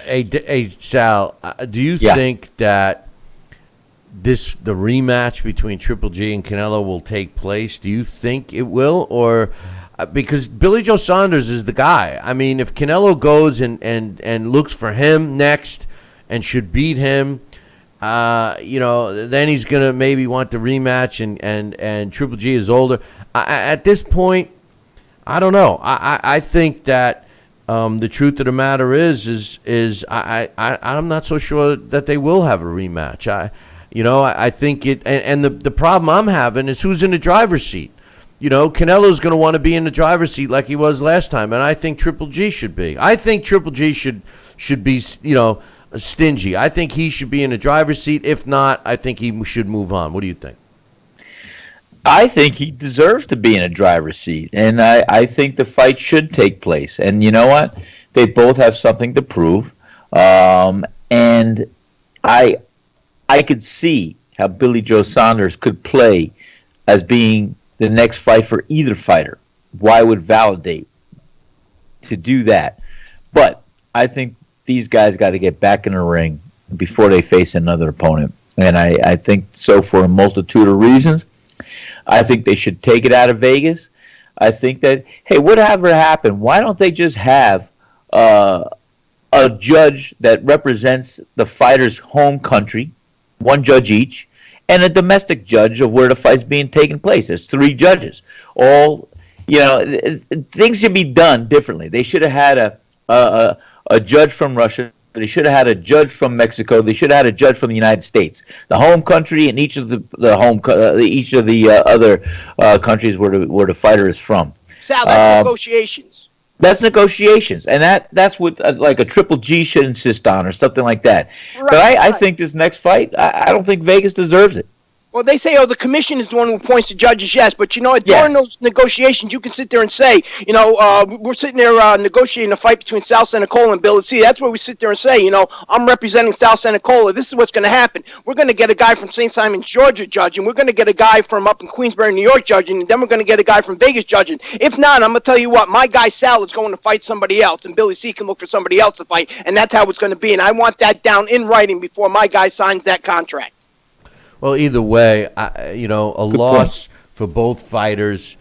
Speaker 3: Hey, Sal, do you think that the rematch between Triple G and Canelo will take place? Do you think it will? Or because Billy Joe Saunders is the guy. I mean, if Canelo goes and looks for him next and should beat him, then he's going to maybe want the rematch, and Triple G is older. At this point, I don't know. I think that the truth of the matter is I'm not so sure that they will have a rematch. I think it, and the problem I'm having is who's in the driver's seat. Canelo's going to want to be in the driver's seat like he was last time, and I think Triple G should be. I think Triple G should be, stingy. I think he should be in the driver's seat. If not, I think he should move on. What do you think?
Speaker 4: I think he deserves to be in a driver's seat, and I think the fight should take place. And you know what? They both have something to prove, and I could see how Billy Joe Saunders could play as being the next fight for either fighter. Why would validate to do that? But I think these guys got to get back in the ring before they face another opponent. And I think so for a multitude of reasons. I think they should take it out of Vegas. I think that, hey, whatever happened, why don't they just have a judge that represents the fighter's home country, one judge each, and a domestic judge of where the fight's being taken place. There's 3 judges. All, things should be done differently. They should have had a judge from Russia. They should have had a judge from Mexico. They should have had a judge from the United States, the home country, and each of the other countries where the fighter is from.
Speaker 13: Sal, that's negotiations.
Speaker 4: That's negotiations, and that's what like a Triple G should insist on, or something like that. Right, but I think this next fight, I don't think Vegas deserves it.
Speaker 13: Well, they say, the commission is the one who appoints the judges, yes. But, during
Speaker 4: Yes.
Speaker 13: those negotiations, you can sit there and say, we're sitting there negotiating a fight between South Santa Cola and Billy C. That's where we sit there and say, I'm representing South Santa Cola. This is what's going to happen. We're going to get a guy from St. Simons, Georgia judging. We're going to get a guy from up in Queensbury, New York judging. And then we're going to get a guy from Vegas judging. If not, I'm going to tell you what, my guy Sal is going to fight somebody else, and Billy C can look for somebody else to fight. And that's how it's going to be. And I want that down in writing before my guy signs that contract.
Speaker 3: Well, either way, a loss for both fighters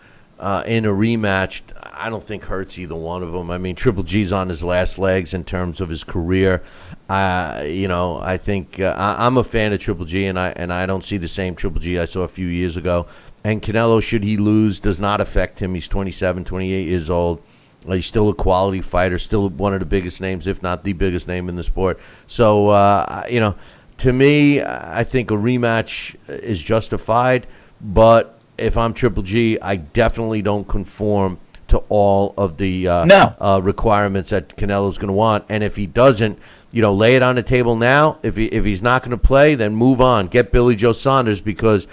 Speaker 3: in a rematch, I don't think hurts either one of them. I mean, Triple G's on his last legs in terms of his career. I think I'm a fan of Triple G, and I don't see the same Triple G I saw a few years ago. And Canelo, should he lose, does not affect him. He's 27, 28 years old. He's still a quality fighter, still one of the biggest names, if not the biggest name in the sport. So, to me, I think a rematch is justified, but if I'm Triple G, I definitely don't conform to all of the requirements that Canelo's going to want. And if he doesn't, lay it on the table now. If he's not going to play, then move on. Get Billy Joe Saunders, because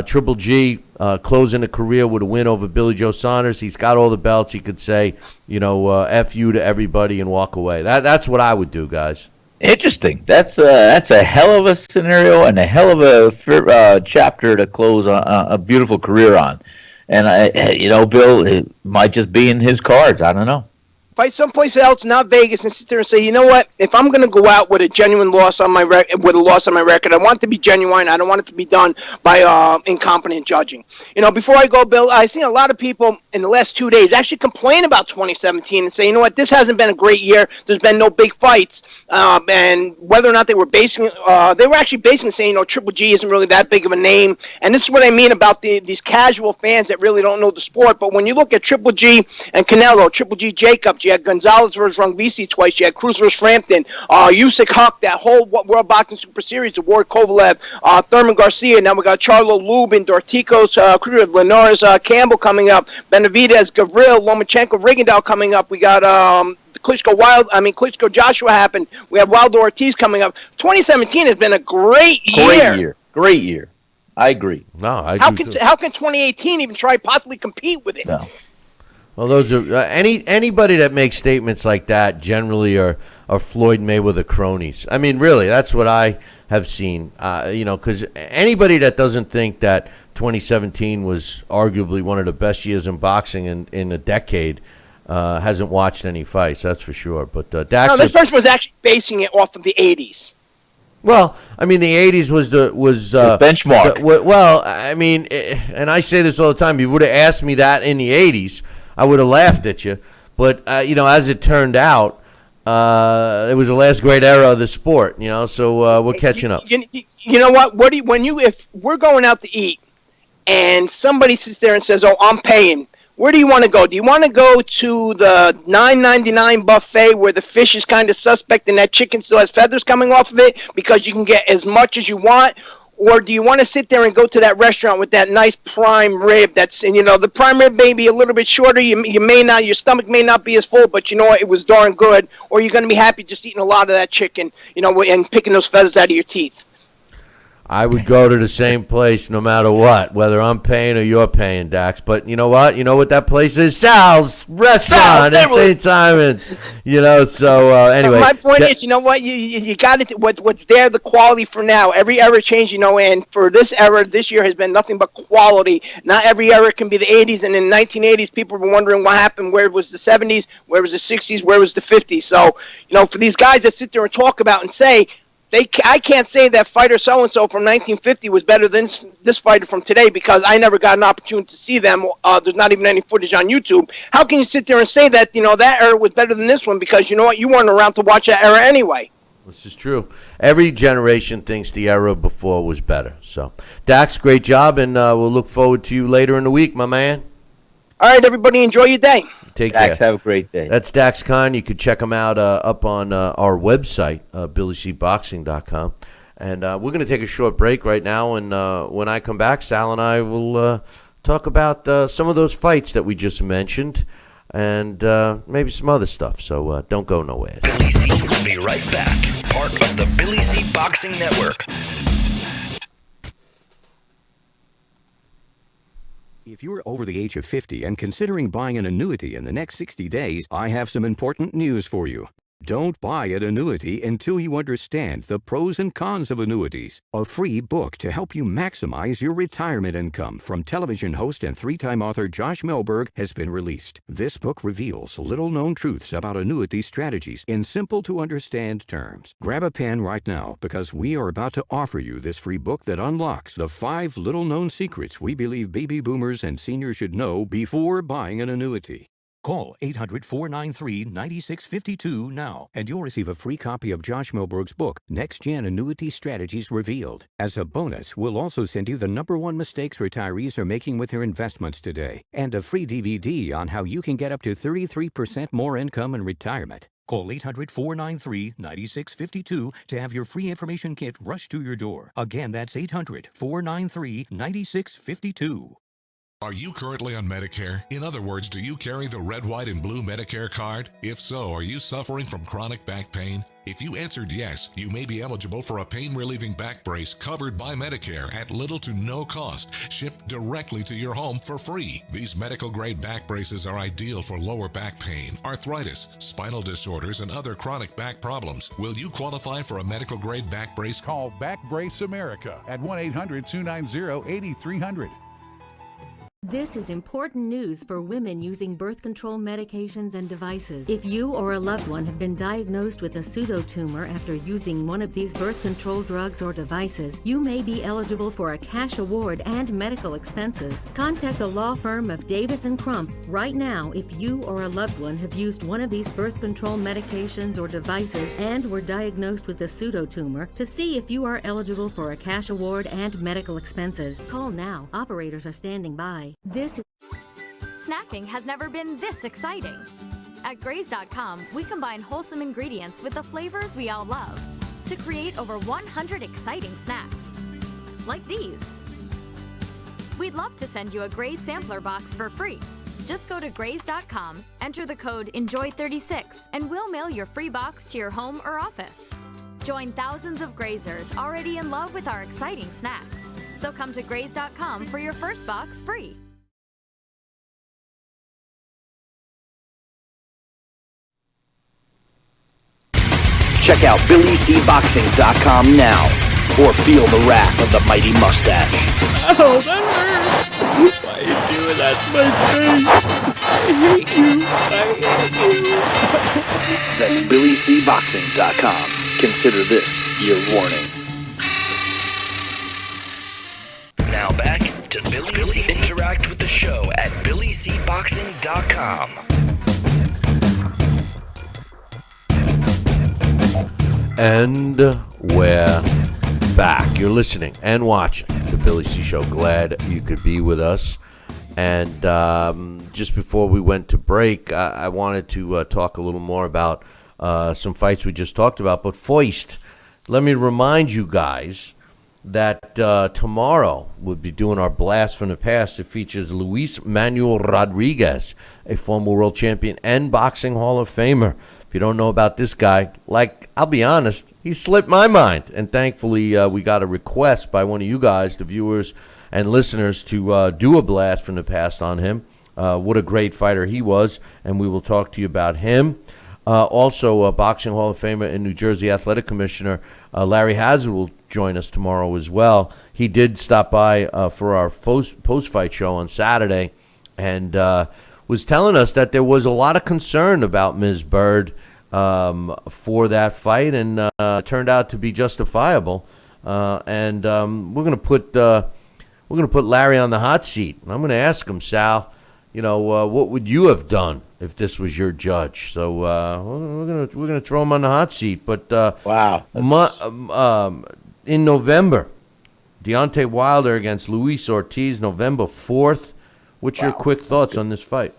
Speaker 3: Triple G closing a career with a win over Billy Joe Saunders. He's got all the belts. He could say, F you to everybody and walk away. That's what I would do, guys.
Speaker 4: Interesting. That's a hell of a scenario and a hell of a chapter to close a beautiful career on. And Bill, it might just be in his cards. I don't know.
Speaker 13: Fight someplace else, not Vegas, and sit there and say, you know what? If I'm going to go out with a genuine loss on my with a loss on my record, I want it to be genuine. I don't want it to be done by incompetent judging. Before I go, Bill, I've seen a lot of people in the last 2 days actually complain about 2017 and say, you know what? This hasn't been a great year. There's been no big fights, and whether or not they were actually basing it saying, Triple G isn't really that big of a name. And this is what I mean about these casual fans that really don't know the sport. But when you look at Triple G and Canelo, Triple G Jacobs, you had Gonzalez versus Rungvisy twice. You had Cruz versus Frampton. Usyk Huck, that whole World Boxing Super Series, the Ward Kovalev, Thurman Garcia. Now we got Charlo Lubin, Dorticos, Linares, Campbell coming up. Benavidez, Gavril, Lomachenko, Rigondeaux coming up. We got Klitschko Joshua happened. We have Wilder Ortiz coming up. 2017 has been a great year.
Speaker 4: Great year. I agree.
Speaker 3: No,
Speaker 13: how can 2018 even try possibly compete with it?
Speaker 4: No.
Speaker 3: Well, those are anybody that makes statements like that generally are Floyd Mayweather cronies. I mean, really, that's what I have seen. Because anybody that doesn't think that 2017 was arguably one of the best years in boxing in a decade hasn't watched any fights. That's for sure. But Dax,
Speaker 13: no, this person was actually basing it off of the 80s.
Speaker 3: Well, I mean, the 80s was the
Speaker 4: benchmark.
Speaker 3: And I say this all the time. If you would have asked me that in the 80s, I would have laughed at you. But, as it turned out, it was the last great era of the sport, so we're catching up.
Speaker 13: You know what? If we're going out to eat and somebody sits there and says, oh, I'm paying, where do you want to go? Do you want to go to the $9.99 buffet where the fish is kind of suspect and that chicken still has feathers coming off of it because you can get as much as you want? Or do you want to sit there and go to that restaurant with that nice prime rib the prime rib may be a little bit shorter, you may not, your stomach may not be as full, but you know what, it was darn good, or you're going to be happy just eating a lot of that chicken, and picking those feathers out of your teeth?
Speaker 3: I would go to the same place no matter what, whether I'm paying or you're paying, Dax. But you know what? You know what that place is? Sal's Restaurant in St. Simons. Anyway.
Speaker 13: My point is, you know what? You got it. What's there, the quality for now. Every era change, and for this era, this year has been nothing but quality. Not every era can be the 80s, and in the 1980s, people were wondering what happened. Where was the 70s? Where was the 60s? Where was the 50s? So, for these guys that sit there and talk about and say, I can't say that fighter so-and-so from 1950 was better than this fighter from today because I never got an opportunity to see them. There's not even any footage on YouTube. How can you sit there and say that, that era was better than this one because you know what? You weren't around to watch that era anyway.
Speaker 3: This is true. Every generation thinks the era before was better. So, Dax, great job, and we'll look forward to you later in the week, my man.
Speaker 13: All right, everybody, enjoy your day.
Speaker 3: Take
Speaker 4: Dax,
Speaker 3: care.
Speaker 4: have a great day.
Speaker 3: That's Dax Khan. You could check him out up on our website, BillyCBoxing.com. And we're going to take a short break right now. And when I come back, Sal and I will talk about some of those fights that we just mentioned and maybe some other stuff. So don't go nowhere.
Speaker 1: Billy C will be right back. Part of the Billy C Boxing Network.
Speaker 7: If you're over the age of 50 and considering buying an annuity in the next 60 days, I have some important news for you. Don't buy an annuity until you understand the pros and cons of annuities. A free book to help you maximize your retirement income from television host and three-time author Josh Melberg has been released. This book reveals little-known truths about annuity strategies in simple-to-understand terms. Grab a pen right now because we are about to offer you this free book that unlocks the 5 little-known secrets we believe baby boomers and seniors should know before buying an annuity. Call 800-493-9652 now, and you'll receive a free copy of Josh Melberg's book, Next Gen Annuity Strategies Revealed. As a bonus, we'll also send you the #1 mistakes retirees are making with their investments today, and a free DVD on how you can get up to 33% more income in retirement. Call 800-493-9652 to have your free information kit rushed to your door. Again, that's 800-493-9652.
Speaker 8: Are you currently on Medicare? In other words, do you carry the red, white, and blue Medicare card? If so, are you suffering from chronic back pain? If you answered yes, you may be eligible for a pain-relieving back brace covered by Medicare at little to no cost, shipped directly to your home for free. These medical-grade back braces are ideal for lower back pain, arthritis, spinal disorders, and other chronic back problems. Will you qualify for a medical-grade back brace?
Speaker 11: Call Back Brace America at 1-800-290-8300.
Speaker 6: This is important news for women using birth control medications and devices. If you or a loved one have been diagnosed with a pseudotumor after using one of these birth control drugs or devices, you may be eligible for a cash award and medical expenses. Contact the law firm of Davis & Crump right now if you or a loved one have used one of these birth control medications or devices and were diagnosed with a pseudotumor to see if you are eligible for a cash award and medical expenses. Call now. Operators are standing by.
Speaker 5: Snacking has never been this exciting. At Graze.com, we combine wholesome ingredients with the flavors we all love to create over 100 exciting snacks. Like these. We'd love to send you a Graze sampler box for free. Just go to Graze.com, enter the code ENJOY36, and we'll mail your free box to your home or office. Join thousands of Grazers already in love with our exciting snacks. So come to Graze.com for your first box free.
Speaker 1: Check out BillyCBoxing.com now, or feel the wrath of the mighty mustache.
Speaker 10: Oh, that hurts! Why are you doing that to my face? I hate you!
Speaker 1: That's BillyCBoxing.com. Consider this your warning. Now back to Billy C. Interact with the show at BillyCBoxing.com.
Speaker 3: And we're back. You're listening and watching the Billy C. Show. Glad you could be with us. And just before we went to break, I wanted to talk a little more about some fights we just talked about. But first, let me remind you guys that tomorrow we'll be doing our Blast from the Past. It features Luis Manuel Rodriguez, a former world champion and boxing Hall of Famer. If you don't know about this guy, I'll be honest, he slipped my mind. And thankfully, we got a request by one of you guys, the viewers and listeners, to do a Blast from the Past on him. What a great fighter he was, and we will talk to you about him. Also, Boxing Hall of Famer and New Jersey Athletic Commissioner Larry Hazard will join us tomorrow as well. He did stop by for our post-fight show on Saturday and was telling us that there was a lot of concern about Ms. Bird for that fight, and turned out to be justifiable. And we're going to put Larry on the hot seat. I'm going to ask him, Sal, what would you have done if this was your judge? So we're gonna throw him on the hot seat. But
Speaker 4: wow,
Speaker 3: in November, Deontay Wilder against Luis Ortiz, November 4th. What's your quick thoughts on this fight?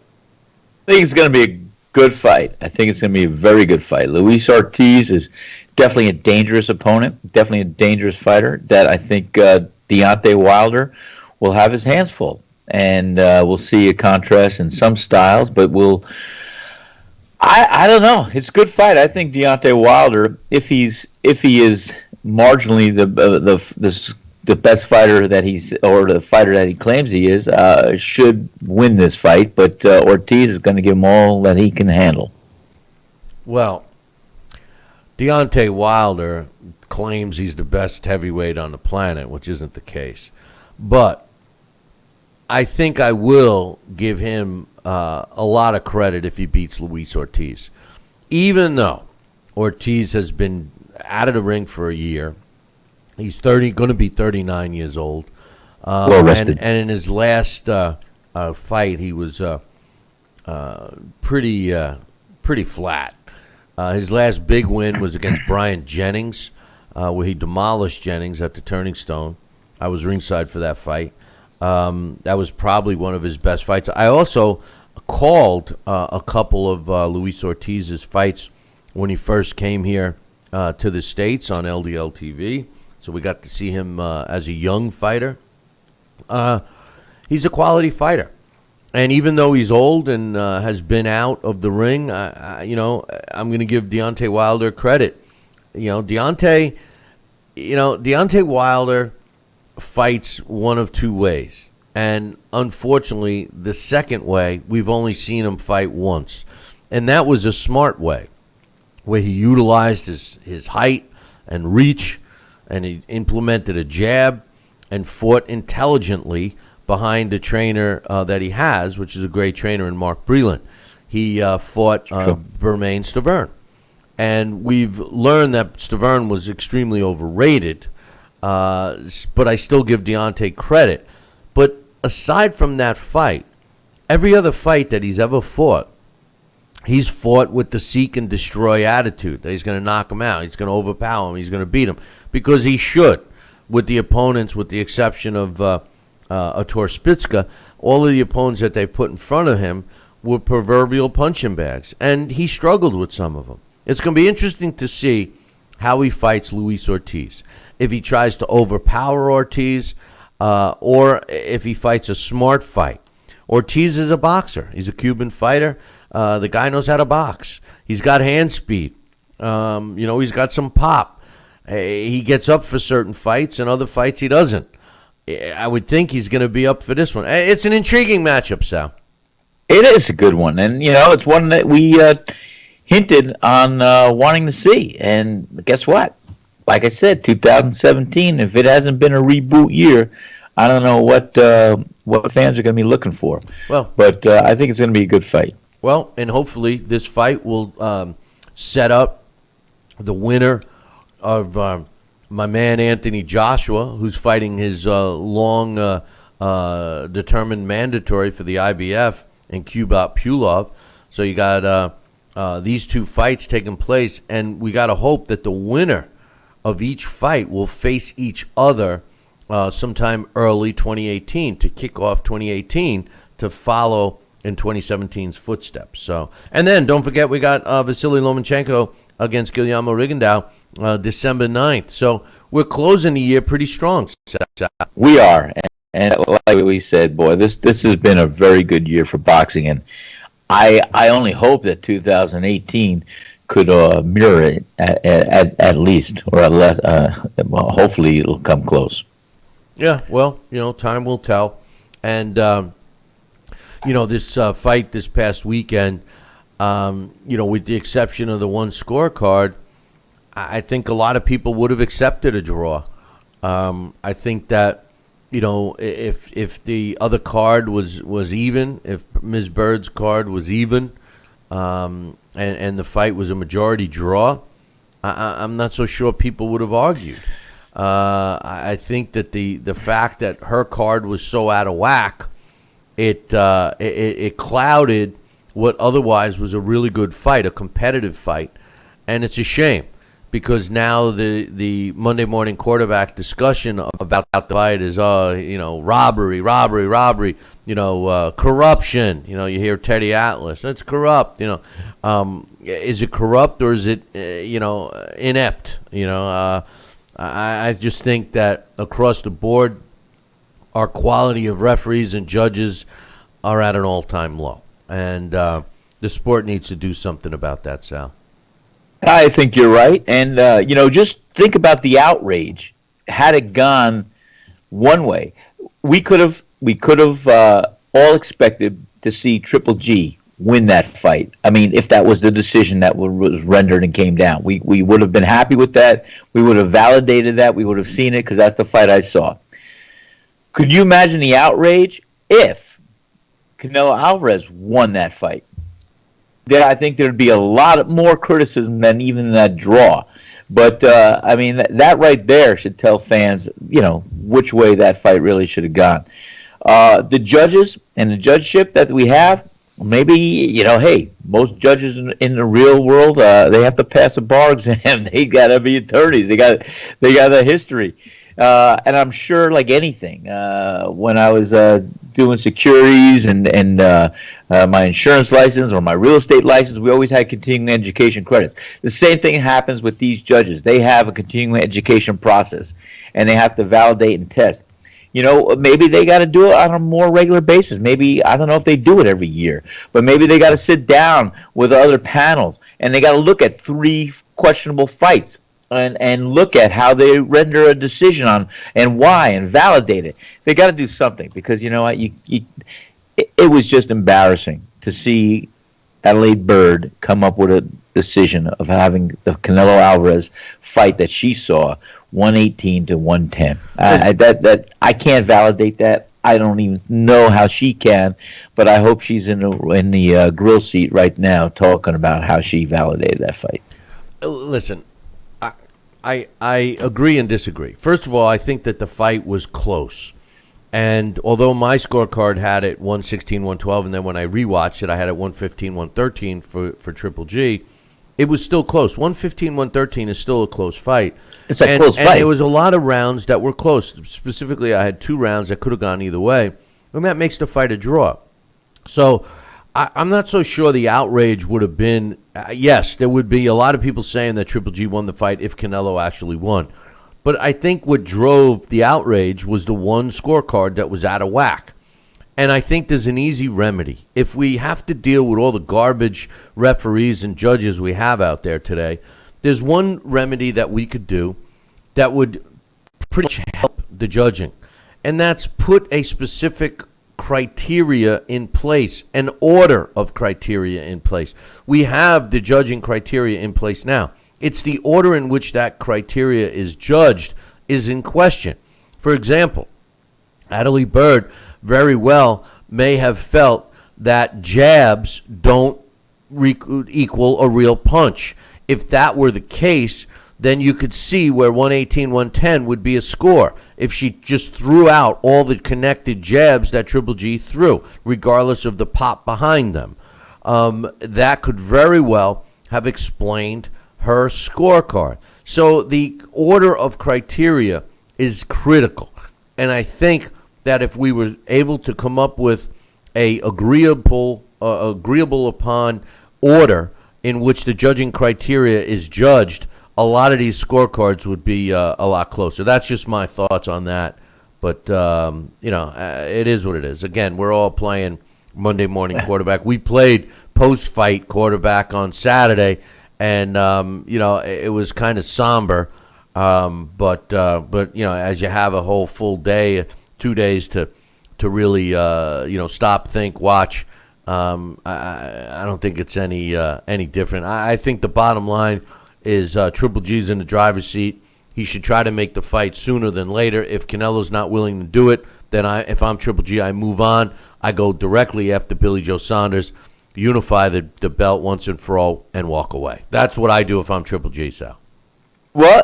Speaker 4: I think it's going to be a good fight. I think it's going to be a very good fight. Luis Ortiz is definitely a dangerous opponent, definitely a dangerous fighter that I think Deontay Wilder will have his hands full. And we'll see a contrast in some styles, but I don't know. It's a good fight. I think Deontay Wilder, if he is marginally the best fighter that or the fighter that he claims he is, should win this fight. But Ortiz is going to give him all that he can handle.
Speaker 3: Well, Deontay Wilder claims he's the best heavyweight on the planet, which isn't the case. But I think I will give him a lot of credit if he beats Luis Ortiz. Even though Ortiz has been out of the ring for a year, he's going to be 39 years old.
Speaker 4: Well rested.
Speaker 3: And in his last fight, he was pretty flat. His last big win was against Brian Jennings, where he demolished Jennings at the Turning Stone. I was ringside for that fight. That was probably one of his best fights. I also called a couple of Luis Ortiz's fights when he first came here to the States on LDL TV. So we got to see him as a young fighter. He's a quality fighter. And even though he's old and has been out of the ring, I'm going to give Deontay Wilder credit. Deontay Wilder fights one of two ways. And unfortunately, the second way, we've only seen him fight once. And that was a smart way, where he utilized his height and reach, and he implemented a jab and fought intelligently behind a trainer that he has, which is a great trainer in Mark Breland. He fought Bermain Stavern. And we've learned that Stavern was extremely overrated, but I still give Deontay credit. But aside from that fight, every other fight that he's ever fought, he's fought with the seek and destroy attitude, that he's going to knock him out, he's going to overpower him, he's going to beat him, because he should, with the opponents, with the exception of Artur Spitska. All of the opponents that they've put in front of him were proverbial punching bags, and he struggled with some of them. It's going to be interesting to see how he fights Luis Ortiz. If he tries to overpower Ortiz, or if he fights a smart fight. Ortiz is a boxer. He's a Cuban fighter. The guy knows how to box. He's got hand speed. He's got some pop. He gets up for certain fights, and other fights he doesn't. I would think he's going to be up for this one. It's an intriguing matchup, Sal.
Speaker 4: It is a good one, and it's one that we hinted on wanting to see. And guess what? Like I said, 2017. If it hasn't been a reboot year, I don't know what fans are going to be looking for.
Speaker 3: Well,
Speaker 4: but I think it's going to be a good fight.
Speaker 3: Well, and hopefully this fight will set up the winner of my man Anthony Joshua, who's fighting his long determined mandatory for the IBF, and Kubrat Pulev. So you got these two fights taking place, and we got to hope that the winner of each fight will face each other sometime early 2018 to kick off 2018 to follow in 2017's footsteps. So, and then don't forget we got Vasily Lomachenko against Guillermo Rigondeaux December 9th. So we're closing the year pretty strong.
Speaker 4: We are, and like we said, boy, this has been a very good year for boxing, and I only hope that 2018 could mirror it at least, or at less. Hopefully, it'll come close.
Speaker 3: Yeah, well, time will tell, and this fight this past weekend, with the exception of the one scorecard, I think a lot of people would have accepted a draw. I think that if the other card was even, if Ms. Bird's card was even, and the fight was a majority draw, I'm not so sure people would have argued. I think that the fact that her card was so out of whack, it clouded what otherwise was a really good fight, a competitive fight, and it's a shame because now the Monday morning quarterback discussion about the fight is robbery, corruption. You hear Teddy Atlas, it's corrupt. Is it corrupt or is it inept? I just think that across the board, our quality of referees and judges are at an all-time low. And the sport needs to do something about that, Sal.
Speaker 4: I think you're right. And, just think about the outrage. Had it gone one way. We could have all expected to see Triple G win that fight. I mean, if that was the decision that was rendered and came down, we would have been happy with that. We would have validated that. We would have seen it because that's the fight I saw. Could you imagine the outrage if Canelo Alvarez won that fight? Then I think there'd be a lot more criticism than even that draw. But, I mean, that right there should tell fans, which way that fight really should have gone. The judges and the judgeship that we have, maybe, hey, most judges in the real world, they have to pass a bar exam. They got to be attorneys. They got a history. And I'm sure, like anything, when I was doing securities and my insurance license or my real estate license, we always had continuing education credits. The same thing happens with these judges. They have a continuing education process, and they have to validate and test. Maybe they got to do it on a more regular basis. Maybe, I don't know if they do it every year, but maybe they got to sit down with other panels, and they got to look at 3 questionable fights. And look at how they render a decision on and why and validate it. They got to do something because you know what? It was just embarrassing to see Adelaide Bird come up with a decision of having the Canelo Alvarez fight that she saw 118 to 110. That I can't validate that. I don't even know how she can, but I hope she's in the grill seat right now talking about how she validated that fight.
Speaker 3: Listen. I agree and disagree. First of all, I think that the fight was close. And although my scorecard had it 116, 112, and then when I rewatched it, I had it 115, 113 for Triple G, it was still close. 115, 113 is still a close fight.
Speaker 4: It's a close fight.
Speaker 3: And there was a lot of rounds that were close. Specifically, I had 2 rounds that could have gone either way. And that makes the fight a draw. So I'm not so sure the outrage would have been, yes, there would be a lot of people saying that Triple G won the fight if Canelo actually won. But I think what drove the outrage was the one scorecard that was out of whack. And I think there's an easy remedy. If we have to deal with all the garbage referees and judges we have out there today, there's one remedy that we could do that would pretty much help the judging. And that's put a specific criteria in place, an order of criteria in place. We have the judging criteria in place now. It's the order in which that criteria is judged is in question. For example, Adelaide Bird very well may have felt that jabs don't equal a real punch. If that were the case, then you could see where 118, 110 would be a score if she just threw out all the connected jabs that Triple G threw, regardless of the pop behind them. That could very well have explained her scorecard. So the order of criteria is critical. And I think that if we were able to come up with a agreeable upon order in which the judging criteria is judged, a lot of these scorecards would be a lot closer. That's just my thoughts on that. But, it is what it is. Again, we're all playing Monday morning quarterback. We played post-fight quarterback on Saturday, and, it was kind of somber. But as you have a whole full day, 2 days to really, stop, think, watch, I don't think it's any different. I think the bottom line is Triple G's in the driver's seat. He should try to make the fight sooner than later. If Canelo's not willing to do it, then if I'm Triple G, I move on. I go directly after Billy Joe Saunders, unify the belt once and for all, and walk away. That's what I do if I'm Triple G, Sal.
Speaker 4: Well,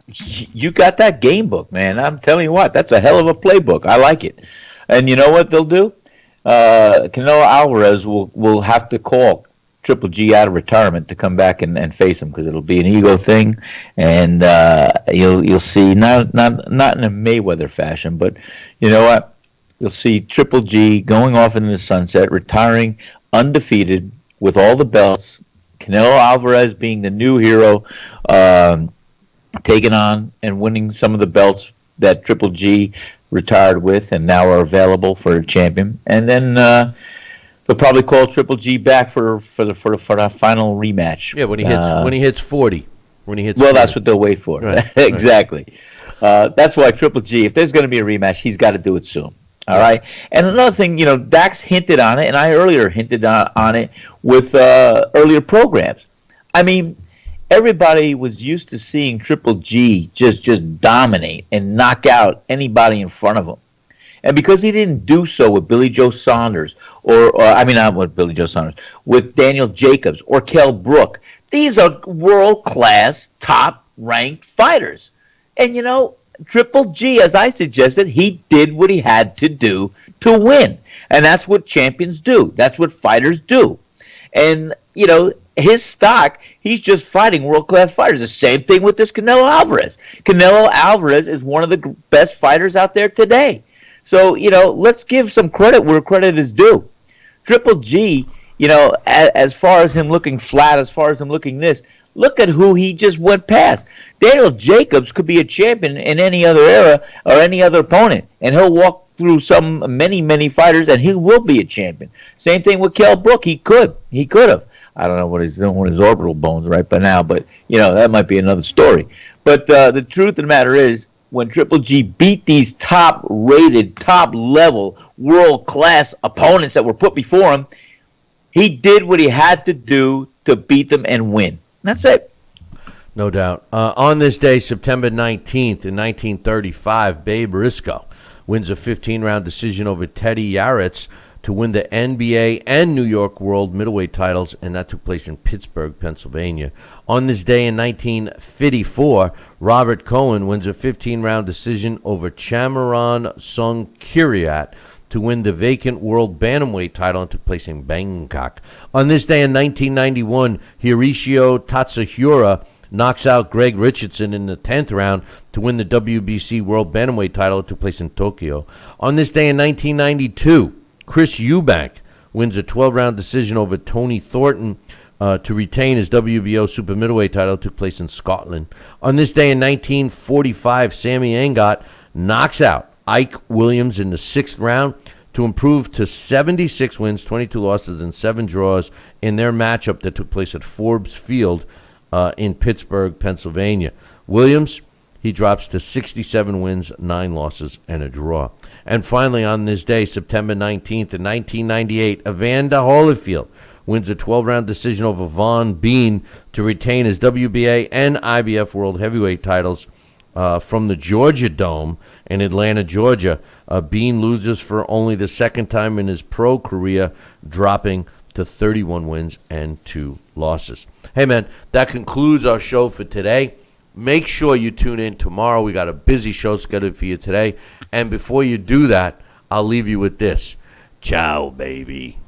Speaker 4: you got that game book, man. I'm telling you what, that's a hell of a playbook. I like it. And you know what they'll do? Canelo Alvarez will have to call Triple G out of retirement to come back and face him because it'll be an ego thing, and you'll see not in a Mayweather fashion, but you know what? You'll see Triple G going off into the sunset, retiring undefeated with all the belts. Canelo Alvarez being the new hero, taking on and winning some of the belts that Triple G retired with and now are available for a champion, and then they'll probably call Triple G back for the final rematch.
Speaker 3: Yeah, when he hits 40. When he hits.
Speaker 4: Well,
Speaker 3: 40.
Speaker 4: that's what they'll wait for.
Speaker 3: Right.
Speaker 4: Exactly. That's why Triple G, if there's going to be a rematch, he's got to do it soon. All right. And another thing, Dax hinted on it, and I earlier hinted on it with earlier programs. I mean, everybody was used to seeing Triple G just dominate and knock out anybody in front of him. And because he didn't do so with Billy Joe Saunders, not with Billy Joe Saunders, with Daniel Jacobs or Kell Brook, these are world-class, top-ranked fighters. And, Triple G, as I suggested, he did what he had to do to win. And that's what champions do. That's what fighters do. And, his stock, he's just fighting world-class fighters. The same thing with this Canelo Alvarez. Canelo Alvarez is one of the best fighters out there today. So, let's give some credit where credit is due. Triple G, as far as him looking flat, as far as him looking this, look at who he just went past. Daniel Jacobs could be a champion in any other era or any other opponent, and he'll walk through many fighters, and he will be a champion. Same thing with Kell Brook. He could have. I don't know what he's doing with his orbital bones right by now, but, that might be another story. But the truth of the matter is, when Triple G beat these top-rated, top-level, world-class opponents that were put before him, he did what he had to do to beat them and win. That's it.
Speaker 3: No doubt. On this day, September 19th, in 1935, Babe Risco wins a 15-round decision over Teddy Yaretz to win the NBA and New York World middleweight titles, and that took place in Pittsburgh, Pennsylvania. On this day in 1954, Robert Cohen wins a 15-round decision over Chamarun Sung Kiryat to win the vacant world bantamweight title, and took place in Bangkok. On this day in 1991, Hiroshio Tatsuhira knocks out Greg Richardson in the 10th round to win the WBC world bantamweight title. It took place in Tokyo. On this day in 1992, Chris Eubank wins a 12-round decision over Tony Thornton to retain his WBO super middleweight title. It took place in Scotland. On this day in 1945, Sammy Angot knocks out Ike Williams in the 6th round to improve to 76 wins, 22 losses, and 7 draws in their matchup that took place at Forbes Field in Pittsburgh, Pennsylvania. Williams, he drops to 67 wins, 9 losses, and a draw. And finally, on this day, September 19th, in 1998, Evander Holyfield wins a 12-round decision over Von Bean to retain his WBA and IBF World Heavyweight titles from the Georgia Dome in Atlanta, Georgia. Bean loses for only the second time in his pro career, dropping to 31 wins and 2 losses. Hey, man, that concludes our show for today. Make sure you tune in tomorrow. We got a busy show scheduled for you today. And before you do that, I'll leave you with this. Ciao, baby.